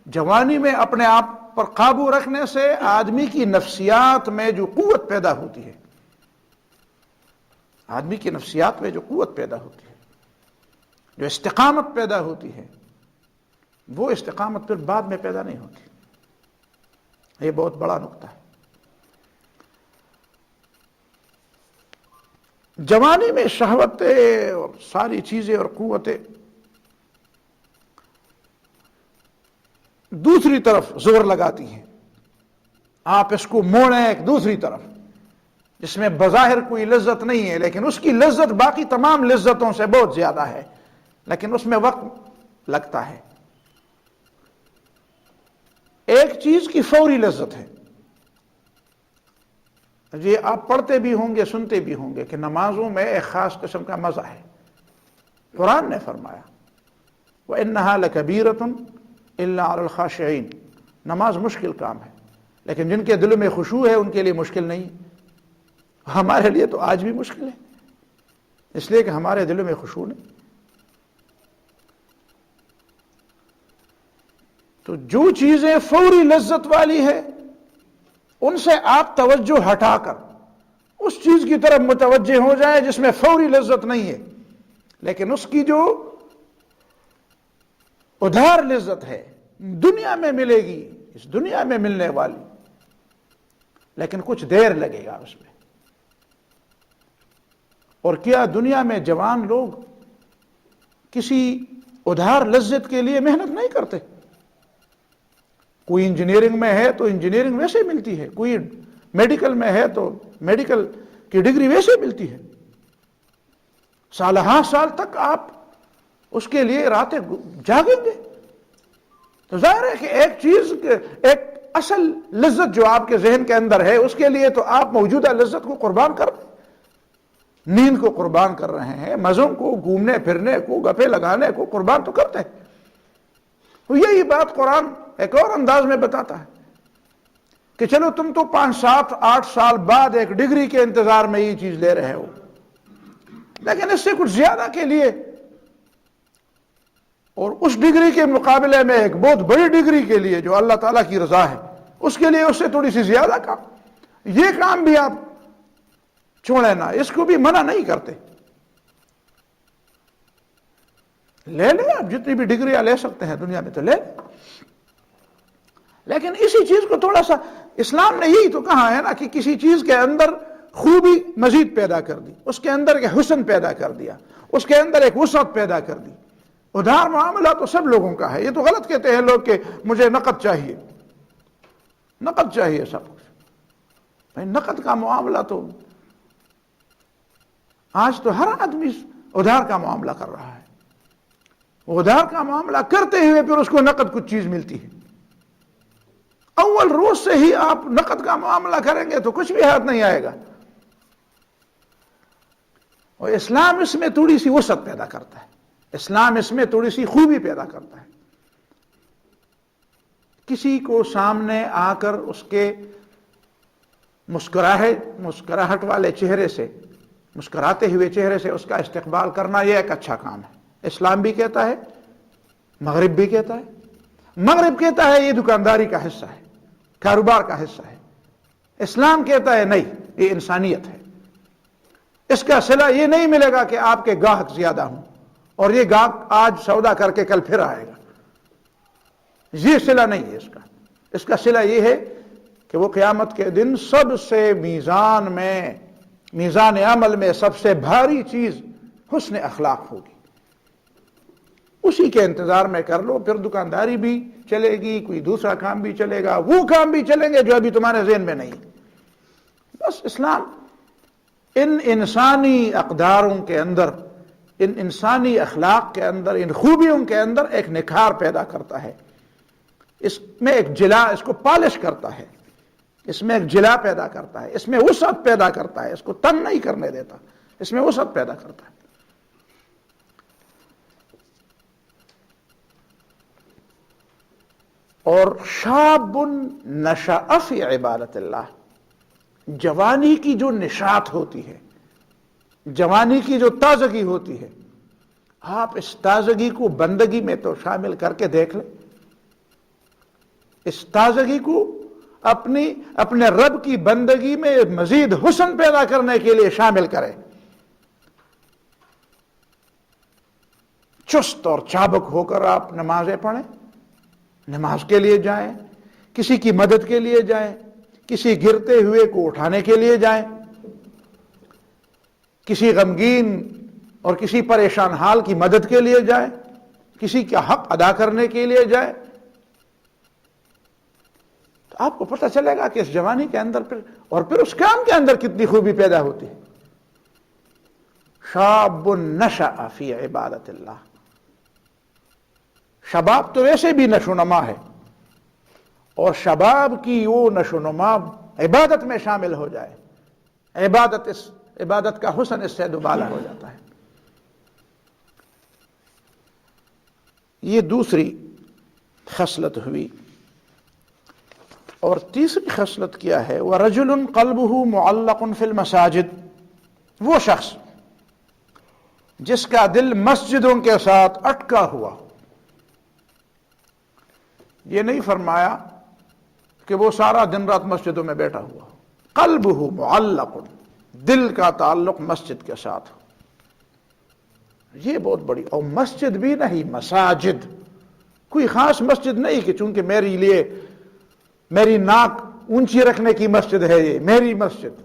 [SPEAKER 1] جوانی میں اپنے آپ پر قابو رکھنے سے آدمی کی نفسیات میں جو قوت پیدا ہوتی ہے، آدمی کی نفسیات میں جو قوت پیدا ہوتی ہے، جو استقامت پیدا ہوتی ہے، وہ استقامت پھر بعد میں پیدا نہیں ہوتی۔ یہ بہت بڑا نقطہ ہے۔ جوانی میں شہوتیں اور ساری چیزیں اور قوتیں دوسری طرف زور لگاتی ہیں، آپ اس کو موڑیں ایک دوسری طرف، جس میں بظاہر کوئی لذت نہیں ہے لیکن اس کی لذت باقی تمام لذتوں سے بہت زیادہ ہے، لیکن اس میں وقت لگتا ہے۔ ایک چیز کی فوری لذت ہے، یہ آپ پڑھتے بھی ہوں گے، سنتے بھی ہوں گے کہ نمازوں میں ایک خاص قسم کا مزہ ہے۔ قرآن نے فرمایا وَإِنَّهَا لَكَبِيرَةٌ إِلَّا عَلَى الْخَاشِعِينَ، نماز مشکل کام ہے، لیکن جن کے دل میں خشوع ہے ان کے لیے مشکل نہیں۔ ہمارے لیے تو آج بھی مشکل ہے، اس لیے کہ ہمارے دلوں میں خشوع نہیں۔ تو جو چیزیں فوری لذت والی ہے ان سے آپ توجہ ہٹا کر اس چیز کی طرف متوجہ ہو جائیں جس میں فوری لذت نہیں ہے، لیکن اس کی جو ادھار لذت ہے دنیا میں ملے گی، اس دنیا میں ملنے والی، لیکن کچھ دیر لگے گا اس میں۔ اور کیا دنیا میں جوان لوگ کسی ادھار لذت کے لیے محنت نہیں کرتے؟ کوئی انجینئرنگ میں ہے تو انجینئرنگ ویسے ملتی ہے، کوئی میڈیکل میں ہے تو میڈیکل کی ڈگری ویسے ملتی ہے، سالہ سال تک آپ اس کے لیے راتیں جاگیں گے۔ تو ظاہر ہے کہ ایک چیز، ایک اصل لذت جو آپ کے ذہن کے اندر ہے اس کے لیے تو آپ موجودہ لذت کو قربان کر رہے ہیں، نیند کو قربان کر رہے ہیں، مزوں کو، گھومنے پھرنے کو، گپے لگانے کو قربان تو کرتے ہیں۔ تو یہی بات قرآن ایک اور انداز میں بتاتا ہے کہ چلو تم تو 5 7 8 سال بعد ایک ڈگری کے انتظار میں یہ چیز لے رہے ہو، لیکن اس سے کچھ زیادہ کے لیے، اور اس ڈگری کے مقابلے میں ایک بہت بڑی ڈگری کے لیے جو اللہ تعالیٰ کی رضا ہے، اس کے لیے اس سے تھوڑی سی زیادہ کام، یہ کام بھی آپ چھوڑیں نا، اس کو بھی منع نہیں کرتے، لے لیں آپ جتنی بھی ڈگریاں لے سکتے ہیں دنیا میں تو لے لیں، لیکن اسی چیز کو تھوڑا سا، اسلام نے یہی تو کہا ہے نا کہ کسی چیز کے اندر خوبی مزید پیدا کر دی، اس کے اندر ایک حسن پیدا کر دیا، اس کے اندر ایک وسعت پیدا کر دی۔ ادھار معاملہ تو سب لوگوں کا ہے، یہ تو غلط کہتے ہیں لوگ کہ مجھے نقد چاہیے، نقد چاہیے سب کچھ، بھائی نقد کا معاملہ تو آج تو ہر آدمی ادھار کا معاملہ کر رہا ہے، وہ ادھار کا معاملہ کرتے ہوئے پھر اس کو نقد کچھ چیز ملتی ہے۔ اول روز سے ہی آپ نقد کا معاملہ کریں گے تو کچھ بھی ہاتھ نہیں آئے گا، اور اسلام اس میں تھوڑی سی وسعت پیدا کرتا ہے، اسلام اس میں تھوڑی سی خوبی پیدا کرتا ہے۔ کسی کو سامنے آ کر اس کے مسکراہٹ والے چہرے سے، مسکراتے ہوئے چہرے سے اس کا استقبال کرنا، یہ ایک اچھا کام ہے۔ اسلام بھی کہتا ہے، مغرب بھی کہتا ہے، مغرب کہتا ہے یہ دکانداری کا حصہ ہے، کاروبار کا حصہ ہے، اسلام کہتا ہے نہیں، یہ انسانیت ہے، اس کا صلہ یہ نہیں ملے گا کہ آپ کے گاہک زیادہ ہوں اور یہ گاہک آج سودا کر کے کل پھر آئے گا، یہ صلہ نہیں ہے اس کا صلہ یہ ہے کہ وہ قیامت کے دن سب سے میزان عمل میں سب سے بھاری چیز حسن اخلاق ہوگی، اسی کے انتظار میں کر لو، پھر دکانداری بھی چلے گی، کوئی دوسرا کام بھی چلے گا، وہ کام بھی چلیں گے جو ابھی تمہارے ذہن میں نہیں۔ بس اسلام ان انسانی اقداروں کے اندر، ان انسانی اخلاق کے اندر، ان خوبیوں کے اندر ایک نکھار پیدا کرتا ہے، اس میں ایک جلا، اس کو پالش کرتا ہے، اس میں ایک جلا پیدا کرتا ہے، اس میں وسعت پیدا کرتا ہے، اس کو تنگ نہیں کرنے دیتا، اس میں وسعت پیدا کرتا ہے۔ اور شاب نشأ فی عبادت اللہ، جوانی کی جو نشاط ہوتی ہے، جوانی کی جو تازگی ہوتی ہے، آپ اس تازگی کو بندگی میں تو شامل کر کے دیکھ لیں، اس تازگی کو اپنے رب کی بندگی میں مزید حسن پیدا کرنے کے لیے شامل کریں، چست اور چابک ہو کر آپ نمازیں پڑھیں، نماز کے لیے جائیں، کسی کی مدد کے لیے جائیں، کسی گرتے ہوئے کو اٹھانے کے لیے جائیں، کسی غمگین اور کسی پریشان حال کی مدد کے لیے جائیں، کسی کا حق ادا کرنے کے لیے جائیں، تو آپ کو پتہ چلے گا کہ اس جوانی کے اندر پھر اس کام کے اندر کتنی خوبی پیدا ہوتی ہے۔ شاب نشأ فی عبادت اللہ، شباب تو ویسے بھی نشو نما ہے، اور شباب کی وہ نشو نما عبادت میں شامل ہو جائے، عبادت کا حسن اس سے دوبالا ہو جاتا ہے۔ یہ دوسری خصلت ہوئی، اور تیسری خصلت کیا ہے؟ وَرَجُلٌ قَلْبُهُ مُعَلَّقٌ فِي الْمَسَاجِدِ، وہ شخص جس کا دل مسجدوں کے ساتھ اٹکا ہوا۔ یہ نہیں فرمایا کہ وہ سارا دن رات مسجدوں میں بیٹھا ہوا، قلبہ معلق، دل کا تعلق مسجد کے ساتھ، یہ بہت بڑی، اور مسجد بھی نہیں، مساجد، کوئی خاص مسجد نہیں کہ چونکہ میری ناک اونچی رکھنے کی مسجد ہے یہ میری مسجد،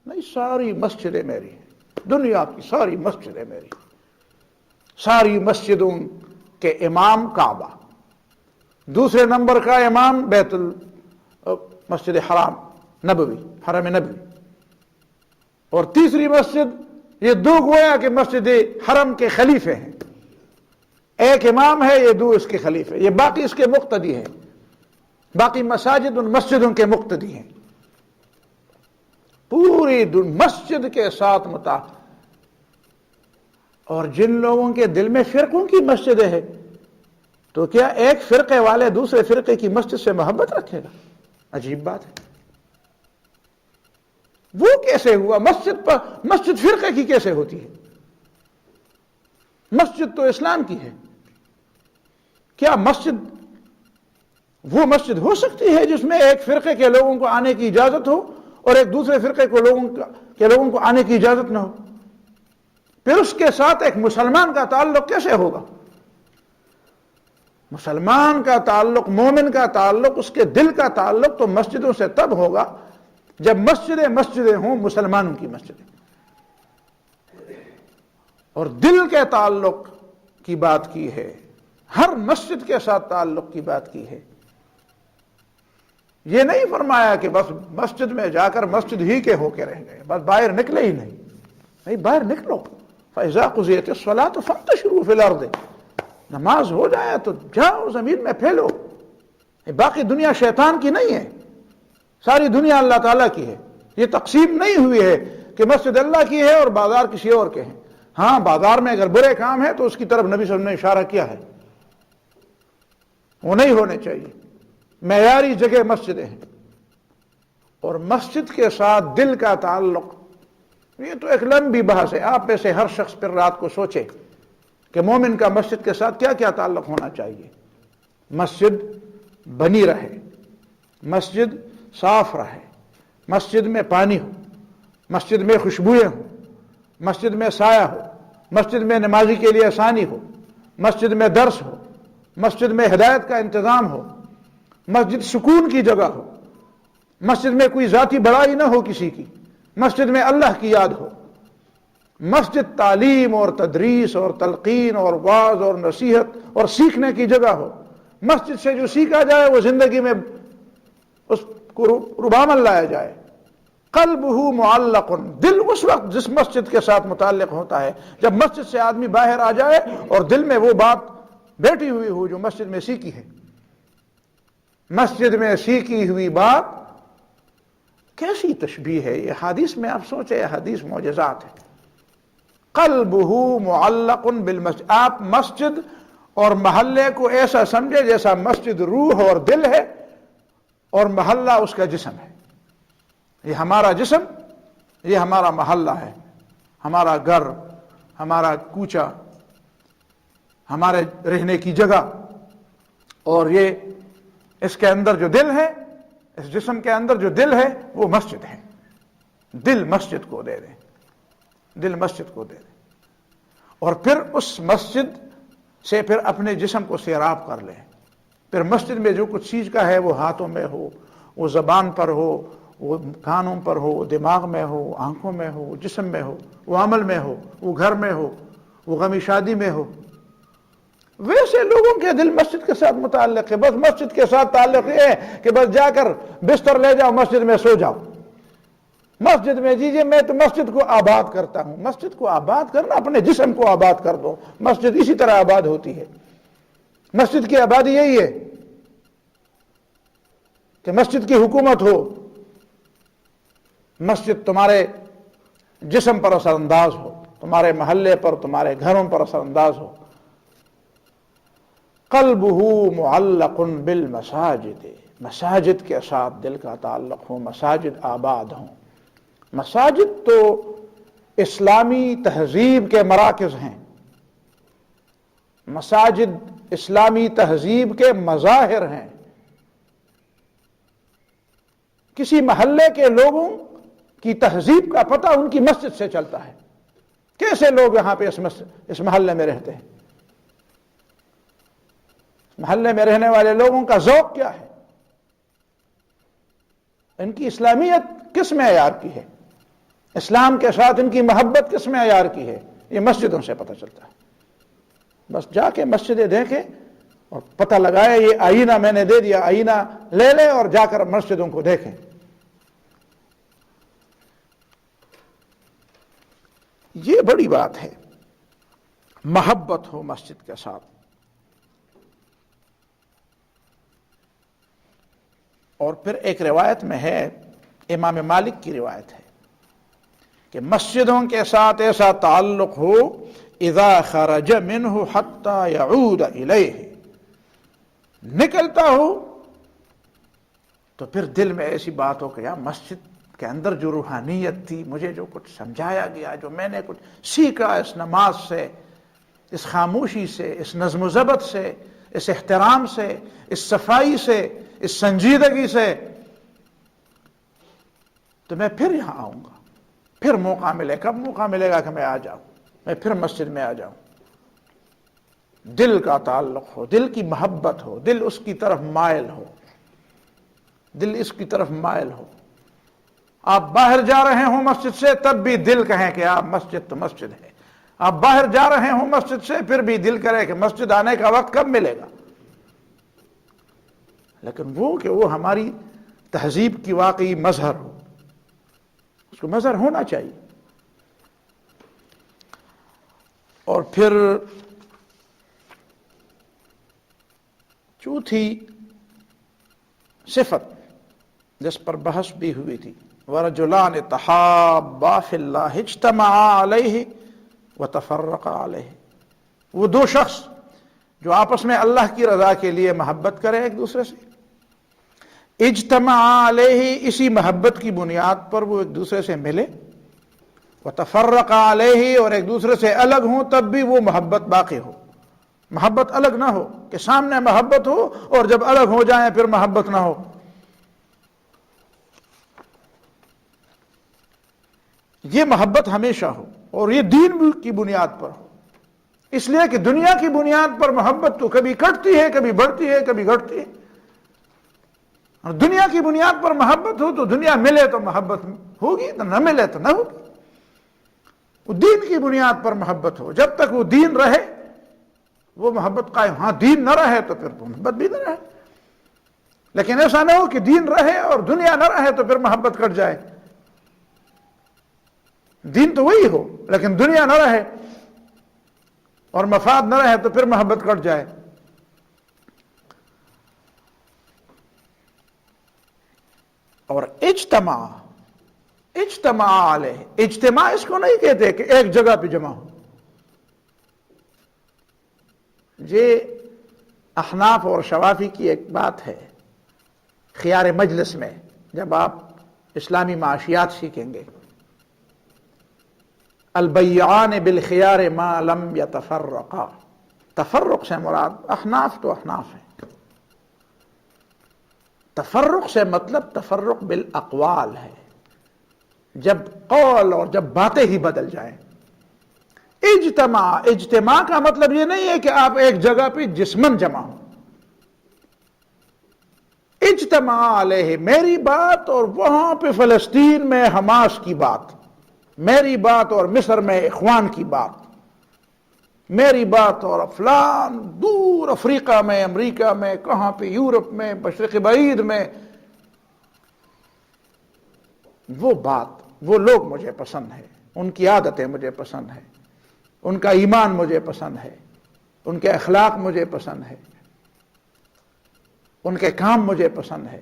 [SPEAKER 1] نہیں، ساری مسجدیں میری ہیں، دنیا کی ساری مسجدیں میری، ساری مسجدوں کے امام کعبہ، دوسرے نمبر کا امام مسجد حرام نبوی، حرم نبوی، اور تیسری مسجد، یہ دو گویا کہ مسجد حرم کے خلیفے ہیں، ایک امام ہے، یہ دو اس کے خلیفے، یہ باقی اس کے مقتدی ہیں، باقی مساجد ان مسجدوں کے مقتدی ہیں، پوری مسجد کے ساتھ اور جن لوگوں کے دل میں فرقوں کی مسجد ہے، تو کیا ایک فرقے والے دوسرے فرقے کی مسجد سے محبت رکھے گا؟ عجیب بات ہے۔ وہ کیسے ہوا؟ مسجد فرقے کی کیسے ہوتی ہے؟ مسجد تو اسلام کی ہے۔ کیا وہ مسجد ہو سکتی ہے جس میں ایک فرقے کے لوگوں کو آنے کی اجازت ہو اور ایک دوسرے فرقے کے لوگوں کو آنے کی اجازت نہ ہو؟ پھر اس کے ساتھ ایک مسلمان کا تعلق کیسے ہوگا؟ مسلمان کا تعلق، مومن کا تعلق، اس کے دل کا تعلق تو مسجدوں سے تب ہوگا جب مسجدیں ہوں مسلمانوں کی مسجدیں، اور دل کے تعلق کی بات کی ہے، ہر مسجد کے ساتھ تعلق کی بات کی ہے۔ یہ نہیں فرمایا کہ بس مسجد میں جا کر مسجد ہی کے ہو کے رہ گئے، بس باہر نکلے ہی نہیں، باہر نکلو۔ فَإِذَا قُضِيَتِ الصَّلَاةُ فَانتَشِرُوا فِي الْأَرْضِ، نماز ہو جائے تو جاؤ زمین میں پھیلو۔ باقی دنیا شیطان کی نہیں ہے، ساری دنیا اللہ تعالیٰ کی ہے۔ یہ تقسیم نہیں ہوئی ہے کہ مسجد اللہ کی ہے اور بازار کسی اور کے ہیں۔ ہاں، بازار میں اگر برے کام ہے تو اس کی طرف نبی صلی اللہ علیہ وسلم نے اشارہ کیا ہے، وہ نہیں ہونے چاہیے۔ معیاری جگہ مسجدیں ہیں، اور مسجد کے ساتھ دل کا تعلق، یہ تو ایک لمبی بحث ہے۔ آپ میں سے ہر شخص پھر رات کو سوچے کہ مومن کا مسجد کے ساتھ کیا کیا تعلق ہونا چاہیے۔ مسجد بنی رہے، مسجد صاف رہے، مسجد میں پانی ہو، مسجد میں خوشبوئیں ہوں، مسجد میں سایہ ہو، مسجد میں نمازی کے لیے آسانی ہو، مسجد میں درس ہو، مسجد میں ہدایت کا انتظام ہو، مسجد سکون کی جگہ ہو، مسجد میں کوئی ذاتی بڑائی نہ ہو کسی کی، مسجد میں اللہ کی یاد ہو، مسجد تعلیم اور تدریس اور تلقین اور واعظ اور نصیحت اور سیکھنے کی جگہ ہو، مسجد سے جو سیکھا جائے وہ زندگی میں اس کو روبامن لایا جائے۔ قلبہ معلق، دل اس وقت جس مسجد کے ساتھ متعلق ہوتا ہے جب مسجد سے آدمی باہر آ جائے اور دل میں وہ بات بیٹھی ہوئی ہو جو مسجد میں سیکھی ہے۔ مسجد میں سیکھی ہوئی بات کیسی تشبیہ ہے یہ حدیث میں، آپ سوچیں، یہ حدیث معجزات ہے۔ قلبہ معلق بالمسجد، آپ مسجد اور محلے کو ایسا سمجھے جیسا مسجد روح اور دل ہے اور محلہ اس کا جسم ہے۔ یہ ہمارا جسم، یہ ہمارا محلہ ہے، ہمارا گھر، ہمارا کوچہ، ہمارے رہنے کی جگہ، اور یہ اس کے اندر جو دل ہے، اس جسم کے اندر جو دل ہے وہ مسجد ہے۔ دل مسجد کو دے دیں، دل مسجد کو دے دیں، اور پھر اس مسجد سے پھر اپنے جسم کو سیراب کر لیں۔ پھر مسجد میں جو کچھ چیز کا ہے وہ ہاتھوں میں ہو، وہ زبان پر ہو، وہ کانوں پر ہو، دماغ میں ہو، آنکھوں میں ہو، جسم میں ہو، وہ عمل میں ہو، وہ گھر میں ہو، وہ غمی شادی میں ہو۔ ویسے لوگوں کے دل مسجد کے ساتھ متعلق ہے، بس مسجد کے ساتھ تعلق یہ ہے کہ بس جا کر بستر لے جاؤ، مسجد میں سو جاؤ، مسجد میں جیجیے، میں تو مسجد کو آباد کرتا ہوں۔ مسجد کو آباد کرنا، اپنے جسم کو آباد کر دو، مسجد اسی طرح آباد ہوتی ہے۔ مسجد کی آبادی یہی ہے کہ مسجد کی حکومت ہو، مسجد تمہارے جسم پر اثر انداز ہو، تمہارے محلے پر، تمہارے گھروں پر اثر انداز ہو۔ قلبہ معلق بالمساجد، مساجد کے ساتھ دل کا تعلق ہو، مساجد آباد ہوں۔ مساجد تو اسلامی تہذیب کے مراکز ہیں، مساجد اسلامی تہذیب کے مظاہر ہیں۔ کسی محلے کے لوگوں کی تہذیب کا پتہ ان کی مسجد سے چلتا ہے، کیسے لوگ یہاں پہ اس محلے میں رہتے ہیں، محلے میں رہنے والے لوگوں کا ذوق کیا ہے، ان کی اسلامیت کس معیار کی ہے، اسلام کے ساتھ ان کی محبت کس معیار کی ہے، یہ مسجدوں سے پتہ چلتا ہے۔ بس جا کے مسجدیں دیکھیں اور پتہ لگائے، یہ آئینہ میں نے دے دیا، آئینہ لے لیں اور جا کر مسجدوں کو دیکھیں۔ یہ بڑی بات ہے، محبت ہو مسجد کے ساتھ۔ اور پھر ایک روایت میں ہے، امام مالک کی روایت ہے کہ مسجدوں کے ساتھ ایسا تعلق ہو اذا خرج منہ حتی یعود الیہ، نکلتا ہو تو پھر دل میں ایسی بات ہو کہ یار مسجد کے اندر جو روحانیت تھی، مجھے جو کچھ سمجھایا گیا، جو میں نے کچھ سیکھا اس نماز سے، اس خاموشی سے، اس نظم و ضبط سے، اس احترام سے، اس صفائی سے، اس سنجیدگی سے، تو میں پھر یہاں آؤں گا، پھر موقع ملے، کب موقع ملے گا کہ میں آ جاؤں، میں پھر مسجد میں آ جاؤں۔ دل کا تعلق ہو، دل کی محبت ہو، دل اس کی طرف مائل ہو، دل اس کی طرف مائل ہو۔ آپ باہر جا رہے ہوں مسجد سے تب بھی دل کہیں کہ آپ مسجد تو مسجد ہے، آپ باہر جا رہے ہوں مسجد سے پھر بھی دل کرے کہ مسجد آنے کا وقت کب ملے گا۔ لیکن وہ ہماری تہذیب کی واقعی مظہر ہو، اس کو مظہر ہونا چاہیے۔ اور پھر چوتھی صفت جس پر بحث بھی ہوئی تھی، وَرَجُلَانِ تَحَابَّا فِي اللَّهِ اجْتَمَعَا عَلَيْهِ وَتَفَرَّقَا عَلَيْهِ، وہ دو شخص جو آپس میں اللہ کی رضا کے لیے محبت کرے ایک دوسرے سے، اجتماعا علیہ، اسی محبت کی بنیاد پر وہ ایک دوسرے سے ملے، وتفرقا علیہ، اور ایک دوسرے سے الگ ہوں تب بھی وہ محبت باقی ہو، محبت الگ نہ ہو کہ سامنے محبت ہو اور جب الگ ہو جائیں پھر محبت نہ ہو۔ یہ محبت ہمیشہ ہو اور یہ دین کی بنیاد پر ہو، اس لیے کہ دنیا کی بنیاد پر محبت تو کبھی کٹتی ہے، کبھی بڑھتی ہے، کبھی گھٹتی ہے، اور دنیا کی بنیاد پر محبت ہو تو دنیا ملے تو محبت ہوگی، تو نہ ملے تو نہ ہوگی۔ وہ دین کی بنیاد پر محبت ہو، جب تک وہ دین رہے وہ محبت قائم، ہاں دین نہ رہے تو پھر محبت بھی نہ رہے، لیکن ایسا نہ ہو کہ دین رہے اور دنیا نہ رہے تو پھر محبت کٹ جائے۔ دین تو وہی ہو لیکن دنیا نہ رہے اور مفاد نہ رہے تو پھر محبت کٹ جائے۔ اور اجتماع علیہ، اجتماع اس کو نہیں کہتے کہ ایک جگہ پہ جمع ہو۔ یہ احناف اور شوافی کی ایک بات ہے، خیار مجلس میں جب آپ اسلامی معاشیات سیکھیں گے، البیعان بالخیار ما لم یتفرقا، تفرق سے مراد احناف تو احناف ہیں، تفرق سے مطلب تفرق بالاقوال ہے، جب قول اور جب باتیں ہی بدل جائیں۔ اجتماع کا مطلب یہ نہیں ہے کہ آپ ایک جگہ پہ جسمن جمع ہوں۔ اجتماع علیہ، میری بات اور وہاں پہ فلسطین میں حماس کی بات، میری بات اور مصر میں اخوان کی بات، میری بات اور فلان دور افریقہ میں، امریکہ میں، کہاں پہ، یورپ میں، مشرق بعید میں، وہ بات، وہ لوگ مجھے پسند ہے، ان کی عادتیں مجھے پسند ہیں، ان کا ایمان مجھے پسند ہے، ان کے اخلاق مجھے پسند ہے، ان کے کام مجھے پسند ہے،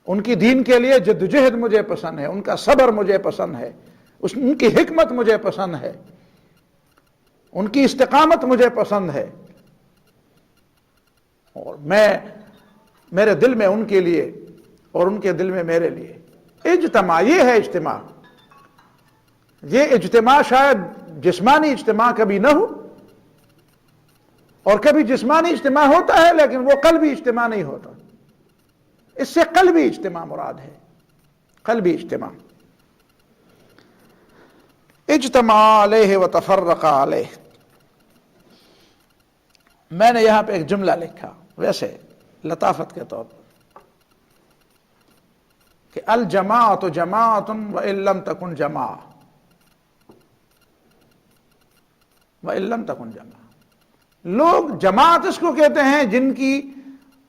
[SPEAKER 1] ان کی دین کے لیے جدوجہد مجھے پسند ہے، ان کا صبر مجھے پسند ہے، ان کی حکمت مجھے پسند ہے، ان کی استقامت مجھے پسند ہے، اور میرے دل میں ان کے لیے اور ان کے دل میں میرے لیے اجتماع، یہ ہے اجتماع۔ یہ اجتماع شاید جسمانی اجتماع کبھی نہ ہو، اور کبھی جسمانی اجتماع ہوتا ہے لیکن وہ قلبی اجتماع نہیں ہوتا، اس سے قلبی اجتماع مراد ہے، قلبی اجتماع۔ اجتماع علیہ وتفرق علیہ، میں نے یہاں پہ ایک جملہ لکھا ویسے لطافت کے طور پر کہ الجماعۃ جماعۃ وان لم تکن جماعۃ، وان لم تکن جماعۃ، لوگ جماعت اس کو کہتے ہیں جن کی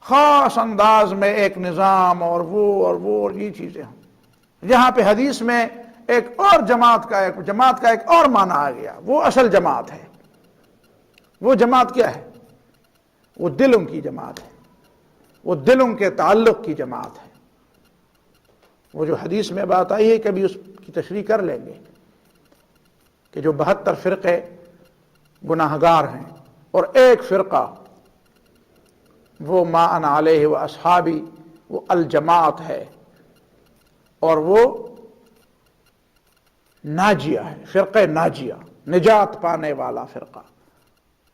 [SPEAKER 1] خاص انداز میں ایک نظام اور وہ یہ چیزیں ہوں۔ یہاں پہ حدیث میں ایک اور جماعت کا ایک اور معنی آ گیا، وہ اصل جماعت ہے۔ وہ جماعت کیا ہے؟ وہ دلوں کی جماعت ہے، وہ دلوں کے تعلق کی جماعت ہے، وہ جو حدیث میں بات آئی ہے کبھی اس کی تشریح کر لیں گے کہ جو 72 فرقے گناہگار ہیں اور ایک فرقہ وہ ما انا علیہ و اصحابی وہ الجماعت ہے اور وہ ناجیہ ہے، فرقہ ناجیہ، نجات پانے والا فرقہ۔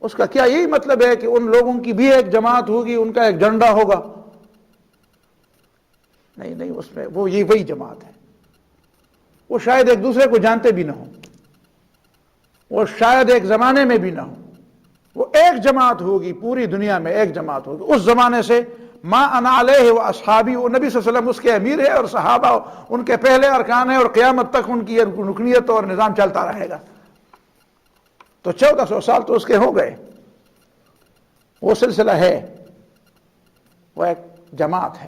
[SPEAKER 1] اس کا کیا یہی مطلب ہے کہ ان لوگوں کی بھی ایک جماعت ہوگی، ان کا ایک جھنڈا ہوگا؟ نہیں، اس میں وہ یہ وہی جماعت ہے۔ وہ شاید ایک دوسرے کو جانتے بھی نہ ہوں، وہ شاید ایک زمانے میں بھی نہ ہوں، وہ ایک جماعت ہوگی، پوری دنیا میں ایک جماعت ہوگی۔ اس زمانے سے ما انا علیہ و اصحابی، وہ نبی صلی اللہ علیہ وسلم اس کے امیر ہے اور صحابہ ان کے پہلے ارکان ہیں اور قیامت تک ان کی رکنیت اور نظام چلتا رہے گا۔ تو 1400 سال تو اس کے ہو گئے، وہ سلسلہ ہے، وہ ایک جماعت ہے۔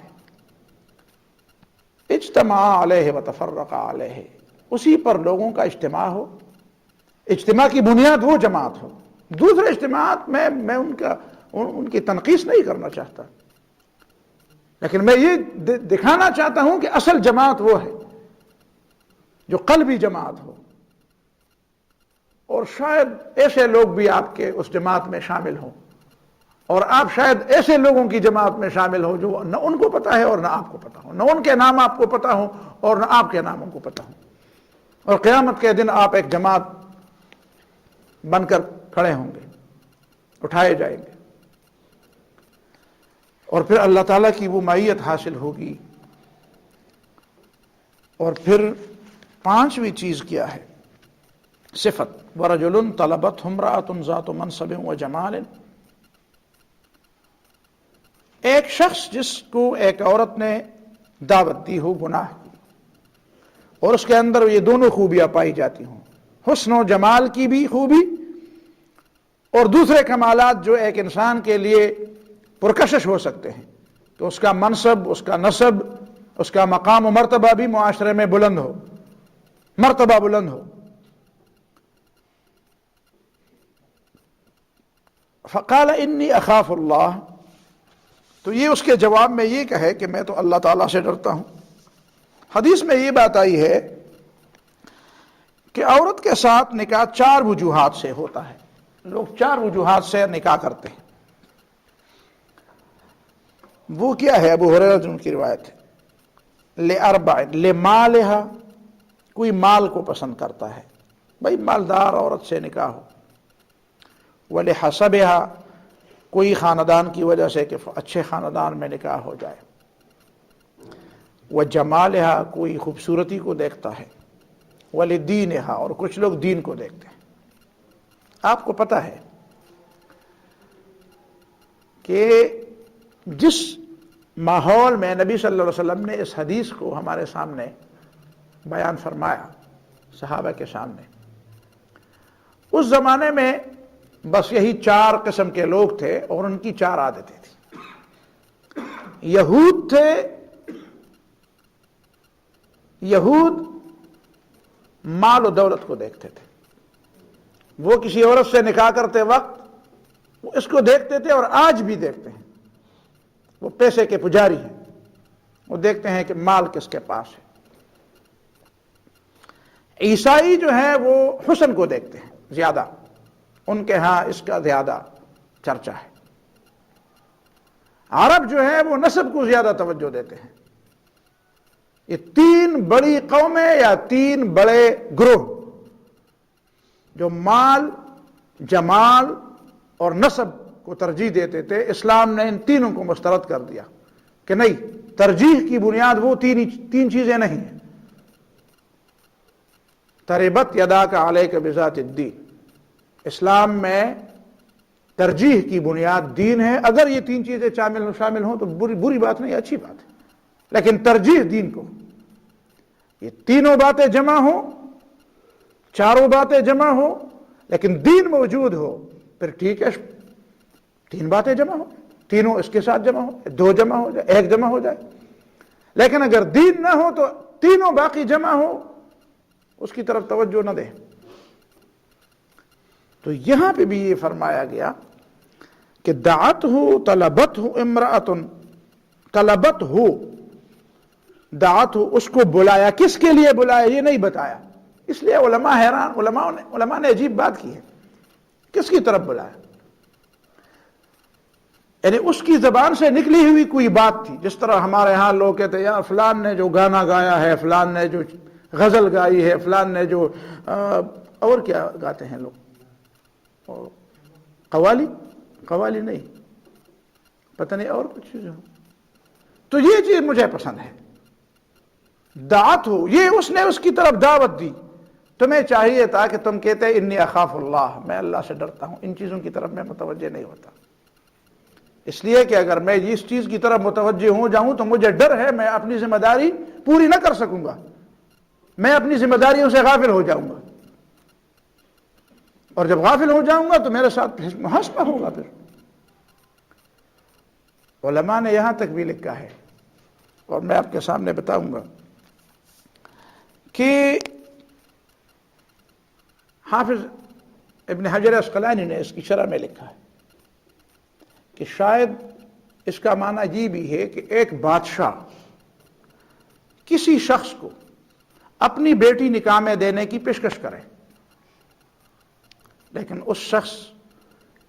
[SPEAKER 1] اجتماع علیہ وتفرق علیہ، اسی پر لوگوں کا اجتماع ہو، اجتماع کی بنیاد وہ جماعت ہو۔ دوسرے اجتماعات میں ان کی تنقیص نہیں کرنا چاہتا، لیکن میں یہ دکھانا چاہتا ہوں کہ اصل جماعت وہ ہے جو قلبی جماعت ہو، اور شاید ایسے لوگ بھی آپ کے اس جماعت میں شامل ہوں، اور آپ شاید ایسے لوگوں کی جماعت میں شامل ہوں جو نہ ان کو پتہ ہے اور نہ آپ کو پتہ ہو، نہ ان کے نام آپ کو پتہ ہوں اور نہ آپ کے نام ان کو پتہ ہوں، اور قیامت کے دن آپ ایک جماعت بن کر کھڑے ہوں گے، اٹھائے جائیں گے، اور پھر اللہ تعالیٰ کی وہ معیت حاصل ہوگی۔ اور پھر 5ویں چیز کیا ہے؟ صفت وَرَجُلٌ طَلَبَتْهُ امْرَأَةٌ ذَاتُ مَنْصَبٍ وَجَمَالٍ، ایک شخص جس کو ایک عورت نے دعوت دی ہو گناہ کی، اور اس کے اندر یہ دونوں خوبیاں پائی جاتی ہوں، حسن و جمال کی بھی خوبی اور دوسرے کمالات جو ایک انسان کے لیے پرکشش ہو سکتے ہیں، کہ اس کا منصب، اس کا نسب، اس کا مقام و مرتبہ بھی معاشرے میں بلند ہو، مرتبہ بلند ہو۔ فقال انی اخاف اللہ، تو یہ اس کے جواب میں یہ کہے کہ میں تو اللہ تعالیٰ سے ڈرتا ہوں۔ حدیث میں یہ بات آئی ہے کہ عورت کے ساتھ نکاح 4 وجوہات سے ہوتا ہے، لوگ 4 وجوہات سے نکاح کرتے ہیں۔ وہ کیا ہے؟ ابو ہریرہ جن کی روایت ہے، لِأَرْبَعٍ، لِمَالِهَا، کوئی مال کو پسند کرتا ہے، بھائی مالدار عورت سے نکاح ہو، وَلِحَسَبِهَا، کوئی خاندان کی وجہ سے کہ اچھے خاندان میں نکاح ہو جائے، وَجَمَالِهَا، کوئی خوبصورتی کو دیکھتا ہے، وَلِدِينِهَا، اور کچھ لوگ دین کو دیکھتے ہیں۔ آپ کو پتہ ہے کہ جس ماحول میں نبی صلی اللہ علیہ وسلم نے اس حدیث کو ہمارے سامنے بیان فرمایا، صحابہ کے سامنے، اس زمانے میں بس یہی 4 قسم کے لوگ تھے اور ان کی 4 عادتیں تھیں۔ یہود تھے، یہود مال و دولت کو دیکھتے تھے، وہ کسی عورت سے نکاح کرتے وقت وہ اس کو دیکھتے تھے اور آج بھی دیکھتے ہیں، وہ پیسے کے پجاری ہیں، وہ دیکھتے ہیں کہ مال کس کے پاس ہے۔ عیسائی جو ہیں وہ حسن کو دیکھتے ہیں زیادہ، ان کے ہاں اس کا زیادہ چرچا ہے۔ عرب جو ہے وہ نسب کو زیادہ توجہ دیتے ہیں۔ یہ 3 بڑی قومیں یا 3 بڑے گروہ جو مال، جمال اور نسب کو ترجیح دیتے تھے، اسلام نے ان تینوں کو مسترد کر دیا کہ نہیں، ترجیح کی بنیاد وہ 3 چیزیں نہیں ہیں۔ تربت یداک علیک بذات الدین، اسلام میں ترجیح کی بنیاد دین ہے۔ اگر یہ 3 چیزیں شامل ہوں تو بری بات نہیں، اچھی بات ہے، لیکن ترجیح دین کو، یہ تینوں باتیں جمع ہوں، 4 باتیں جمع ہوں لیکن دین موجود ہو، پھر ٹھیک ہے، 3 باتیں جمع ہو، تینوں اس کے ساتھ جمع ہو، 2 جمع ہو جائے، 1 جمع ہو جائے، لیکن اگر دین نہ ہو تو تینوں باقی جمع ہو، اس کی طرف توجہ نہ دیں۔ تو یہاں پہ بھی یہ فرمایا گیا کہ دعت ہو طلبت ہو امراۃ، طلبت ہو، دعت ہو، اس کو بلایا، کس کے لیے بلایا یہ نہیں بتایا، اس لیے علماء حیران، علماء نے عجیب بات کی ہے، کس کی طرف بلایا؟ یعنی اس کی زبان سے نکلی ہوئی کوئی بات تھی، جس طرح ہمارے ہاں لوگ کہتے ہیں یار فلان نے جو گانا گایا ہے، فلان نے جو غزل گائی ہے، فلان نے جو اور کیا گاتے ہیں لوگ، قوالی نہیں، پتہ نہیں اور کچھ چیز ہو، تو یہ چیز مجھے پسند ہے، دعت ہو، یہ اس نے اس کی طرف دعوت دی، تمہیں چاہیے تھا کہ تم کہتے انی اخاف اللہ، میں اللہ سے ڈرتا ہوں، ان چیزوں کی طرف میں متوجہ نہیں ہوتا، اس لیے کہ اگر میں اس چیز کی طرف متوجہ ہو جاؤں تو مجھے ڈر ہے میں اپنی ذمہ داری پوری نہ کر سکوں گا، میں اپنی ذمہ داریوں سے غافل ہو جاؤں گا، اور جب غافل ہو جاؤں گا تو میرے ساتھ محاسبہ ہوگا۔ پھر علماء نے یہاں تک بھی لکھا ہے، اور میں آپ کے سامنے بتاؤں گا کہ حافظ ابن حجر عسقلانی نے اس کی شرح میں لکھا ہے کہ شاید اس کا معنی یہ بھی ہے کہ ایک بادشاہ کسی شخص کو اپنی بیٹی نکاح میں دینے کی پیشکش کرے، لیکن اس شخص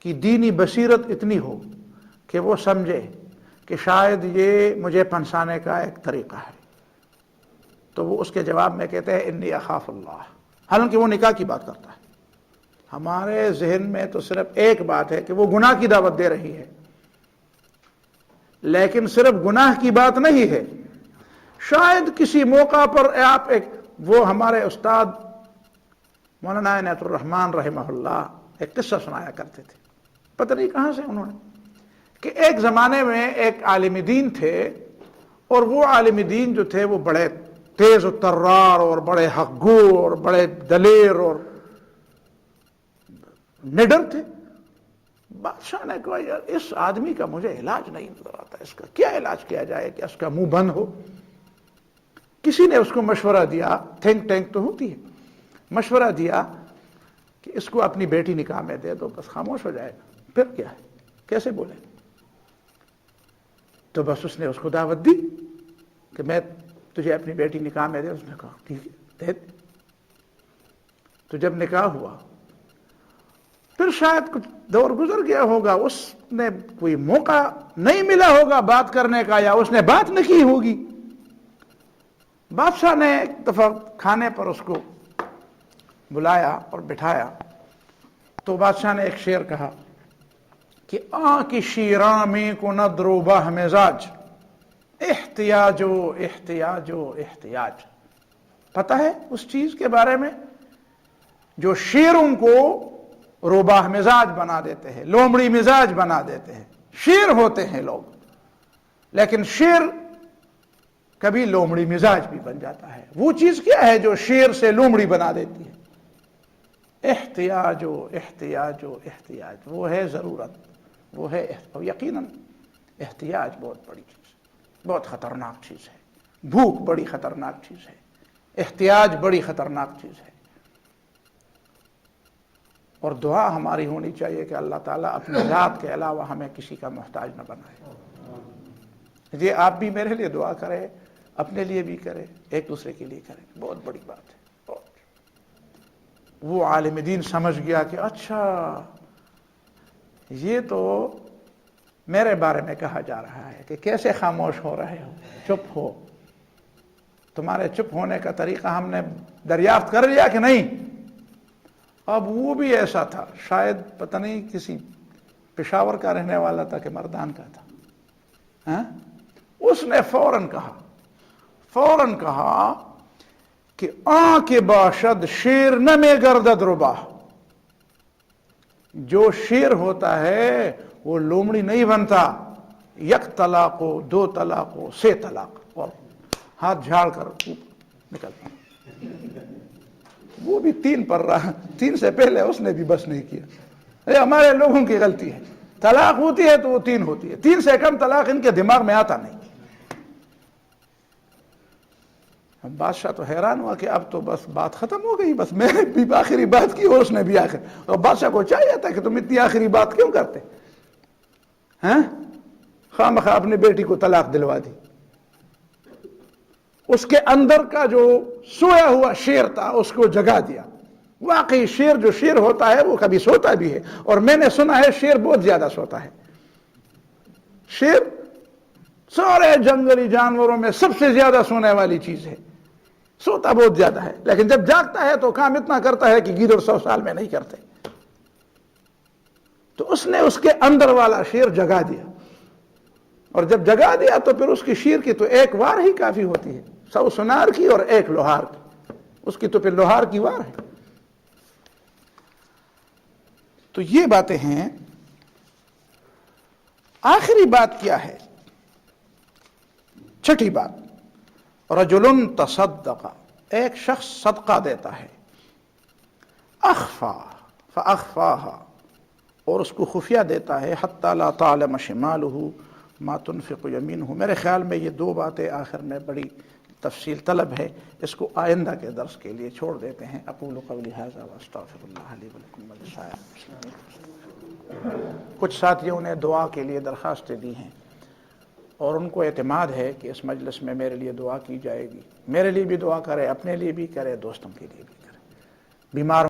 [SPEAKER 1] کی دینی بصیرت اتنی ہو کہ وہ سمجھے کہ شاید یہ مجھے پھنسانے کا ایک طریقہ ہے، تو وہ اس کے جواب میں کہتے ہیں انی اخاف اللہ، حالانکہ وہ نکاح کی بات کرتا ہے۔ ہمارے ذہن میں تو صرف ایک بات ہے کہ وہ گناہ کی دعوت دے رہی ہے، لیکن صرف گناہ کی بات نہیں ہے، شاید کسی موقع پر آپ وہ ہمارے استاد مولانا عنایت الرحمن رحمہ اللہ ایک قصہ سنایا کرتے تھے، پتہ نہیں کہاں سے انہوں نے، کہ ایک زمانے میں ایک عالم دین تھے، اور وہ عالم دین جو تھے وہ بڑے تیز و ترار اور بڑے حق گو اور بڑے دلیر اور نڈر تھے۔ بادشاہ نے کہا یار اس آدمی کا مجھے علاج نہیں نظر آتا، اس کا کیا علاج کیا جائے کہ اس کا منہ بند ہو؟ کسی نے اس کو مشورہ دیا، تھنک ٹینک تو ہوتی ہے، مشورہ دیا کہ اس کو اپنی بیٹی نکاح میں دے دو، بس خاموش ہو جائے گا، پھر کیا ہے، کیسے بولے؟ تو بس اس نے اس کو دعوت دی کہ میں تجھے اپنی بیٹی نکاح میں دے، اس نے کہا ٹھیک ہے دے۔ تو جب نکاح ہوا پھر شاید کچھ دور گزر گیا ہوگا، اس نے کوئی موقع نہیں ملا ہوگا بات کرنے کا، یا اس نے بات نہیں کی ہوگی، بادشاہ نے ایک دفعہ کھانے پر اس کو بلایا اور بٹھایا، تو بادشاہ نے ایک شعر کہا کہ آن کی شیرامی کو ندرو بہ مزاج، احتیاجو احتیاجو احتیاج۔ پتہ ہے اس چیز کے بارے میں جو شیروں کو روباہ مزاج بنا دیتے ہیں، لومڑی مزاج بنا دیتے ہیں، شیر ہوتے ہیں لوگ، لیکن شیر کبھی لومڑی مزاج بھی بن جاتا ہے۔ وہ چیز کیا ہے جو شیر سے لومڑی بنا دیتی ہے؟ احتیاج و احتیاج و احتیاج، وہ ہے ضرورت، وہ ہے یقیناً احتیاج بہت بڑی چیز، بہت خطرناک چیز ہے، بھوک بڑی خطرناک چیز ہے، احتیاج بڑی خطرناک چیز ہے، اور دعا ہماری ہونی چاہیے کہ اللہ تعالیٰ اپنی ذات کے علاوہ ہمیں کسی کا محتاج نہ بنائے۔ یہ آپ بھی میرے لیے دعا کرے، اپنے لیے بھی کرے، ایک دوسرے کے لیے کرے، بہت بڑی بات ہے۔ وہ عالم دین سمجھ گیا کہ اچھا یہ تو میرے بارے میں کہا جا رہا ہے کہ کیسے خاموش ہو رہے ہو، چپ ہو، تمہارے چپ ہونے کا طریقہ ہم نے دریافت کر لیا کہ نہیں؟ اب وہ بھی ایسا تھا، شاید پتہ نہیں کسی پشاور کا رہنے والا تھا کہ مردان کا تھا، اس نے فوراً کہا کہ آن کے باشد شیر نہ میں گردد ربا، جو شیر ہوتا ہے وہ لومڑی نہیں بنتا، یک طلاق ہو، دو طلاق ہو، سے طلاق، اور ہاتھ جھاڑ کر نکلتا۔ وہ بھی 3 پر رہا، 3 سے پہلے اس نے بھی بس نہیں کیا۔ یہ ہمارے لوگوں کی غلطی ہے، طلاق ہوتی ہے تو وہ 3 ہوتی ہے، 3 سے کم طلاق ان کے دماغ میں آتا نہیں۔ بادشاہ تو حیران ہوا کہ اب تو بس بات ختم ہو گئی، بس میں نے بھی آخری بات کی اور اس نے بھی آخر، اور بادشاہ کو چاہیے تھا کہ تم اتنی آخری بات کیوں کرتے ہیں، خواہ مخواہ اپنی بیٹی کو طلاق دلوا دی۔ اس کے اندر کا جو سویا ہوا شیر تھا اس کو جگا دیا۔ واقعی شیر جو شیر ہوتا ہے وہ کبھی سوتا بھی ہے، اور میں نے سنا ہے شیر بہت زیادہ سوتا ہے۔ شیر سارے جنگلی جانوروں میں سب سے زیادہ سونے والی چیز ہے، سوتا بہت زیادہ ہے، لیکن جب جاگتا ہے تو کام اتنا کرتا ہے کہ گیدڑ 100 سال میں نہیں کرتے۔ تو اس نے اس کے اندر والا شیر جگا دیا، اور جب جگا دیا تو پھر اس کی شیر کی تو ایک وار ہی کافی ہوتی ہے، 100 سنار کی اور 1 لوہار کی، اس کی تو پھر لوہار کی وار ہے۔ تو یہ باتیں ہیں۔ آخری بات کیا ہے؟ چھٹی بات، رجل تصدق، ایک شخص صدقہ دیتا ہے، اخفا فاخفاها، اور اس کو خفیہ دیتا ہے، حتی لا تعلم شمالہ ما تنفق یمینہ۔ میرے خیال میں یہ 2 باتیں آخر میں بڑی تفصیل طلب ہے، اس کو آئندہ کے درس کے لیے چھوڑ دیتے ہیں۔ اقول قولی ھذا واستغفر اللہ لی ولکم ولسائر المسلمین۔ کچھ ساتھیوں نے دعا کے لیے درخواستیں دی ہیں، اور ان کو اعتماد ہے کہ اس مجلس میں میرے لیے دعا کی جائے گی۔ میرے لیے بھی دعا کرے، اپنے لیے بھی کرے، دوستوں کے لیے بھی کرے۔ بیمار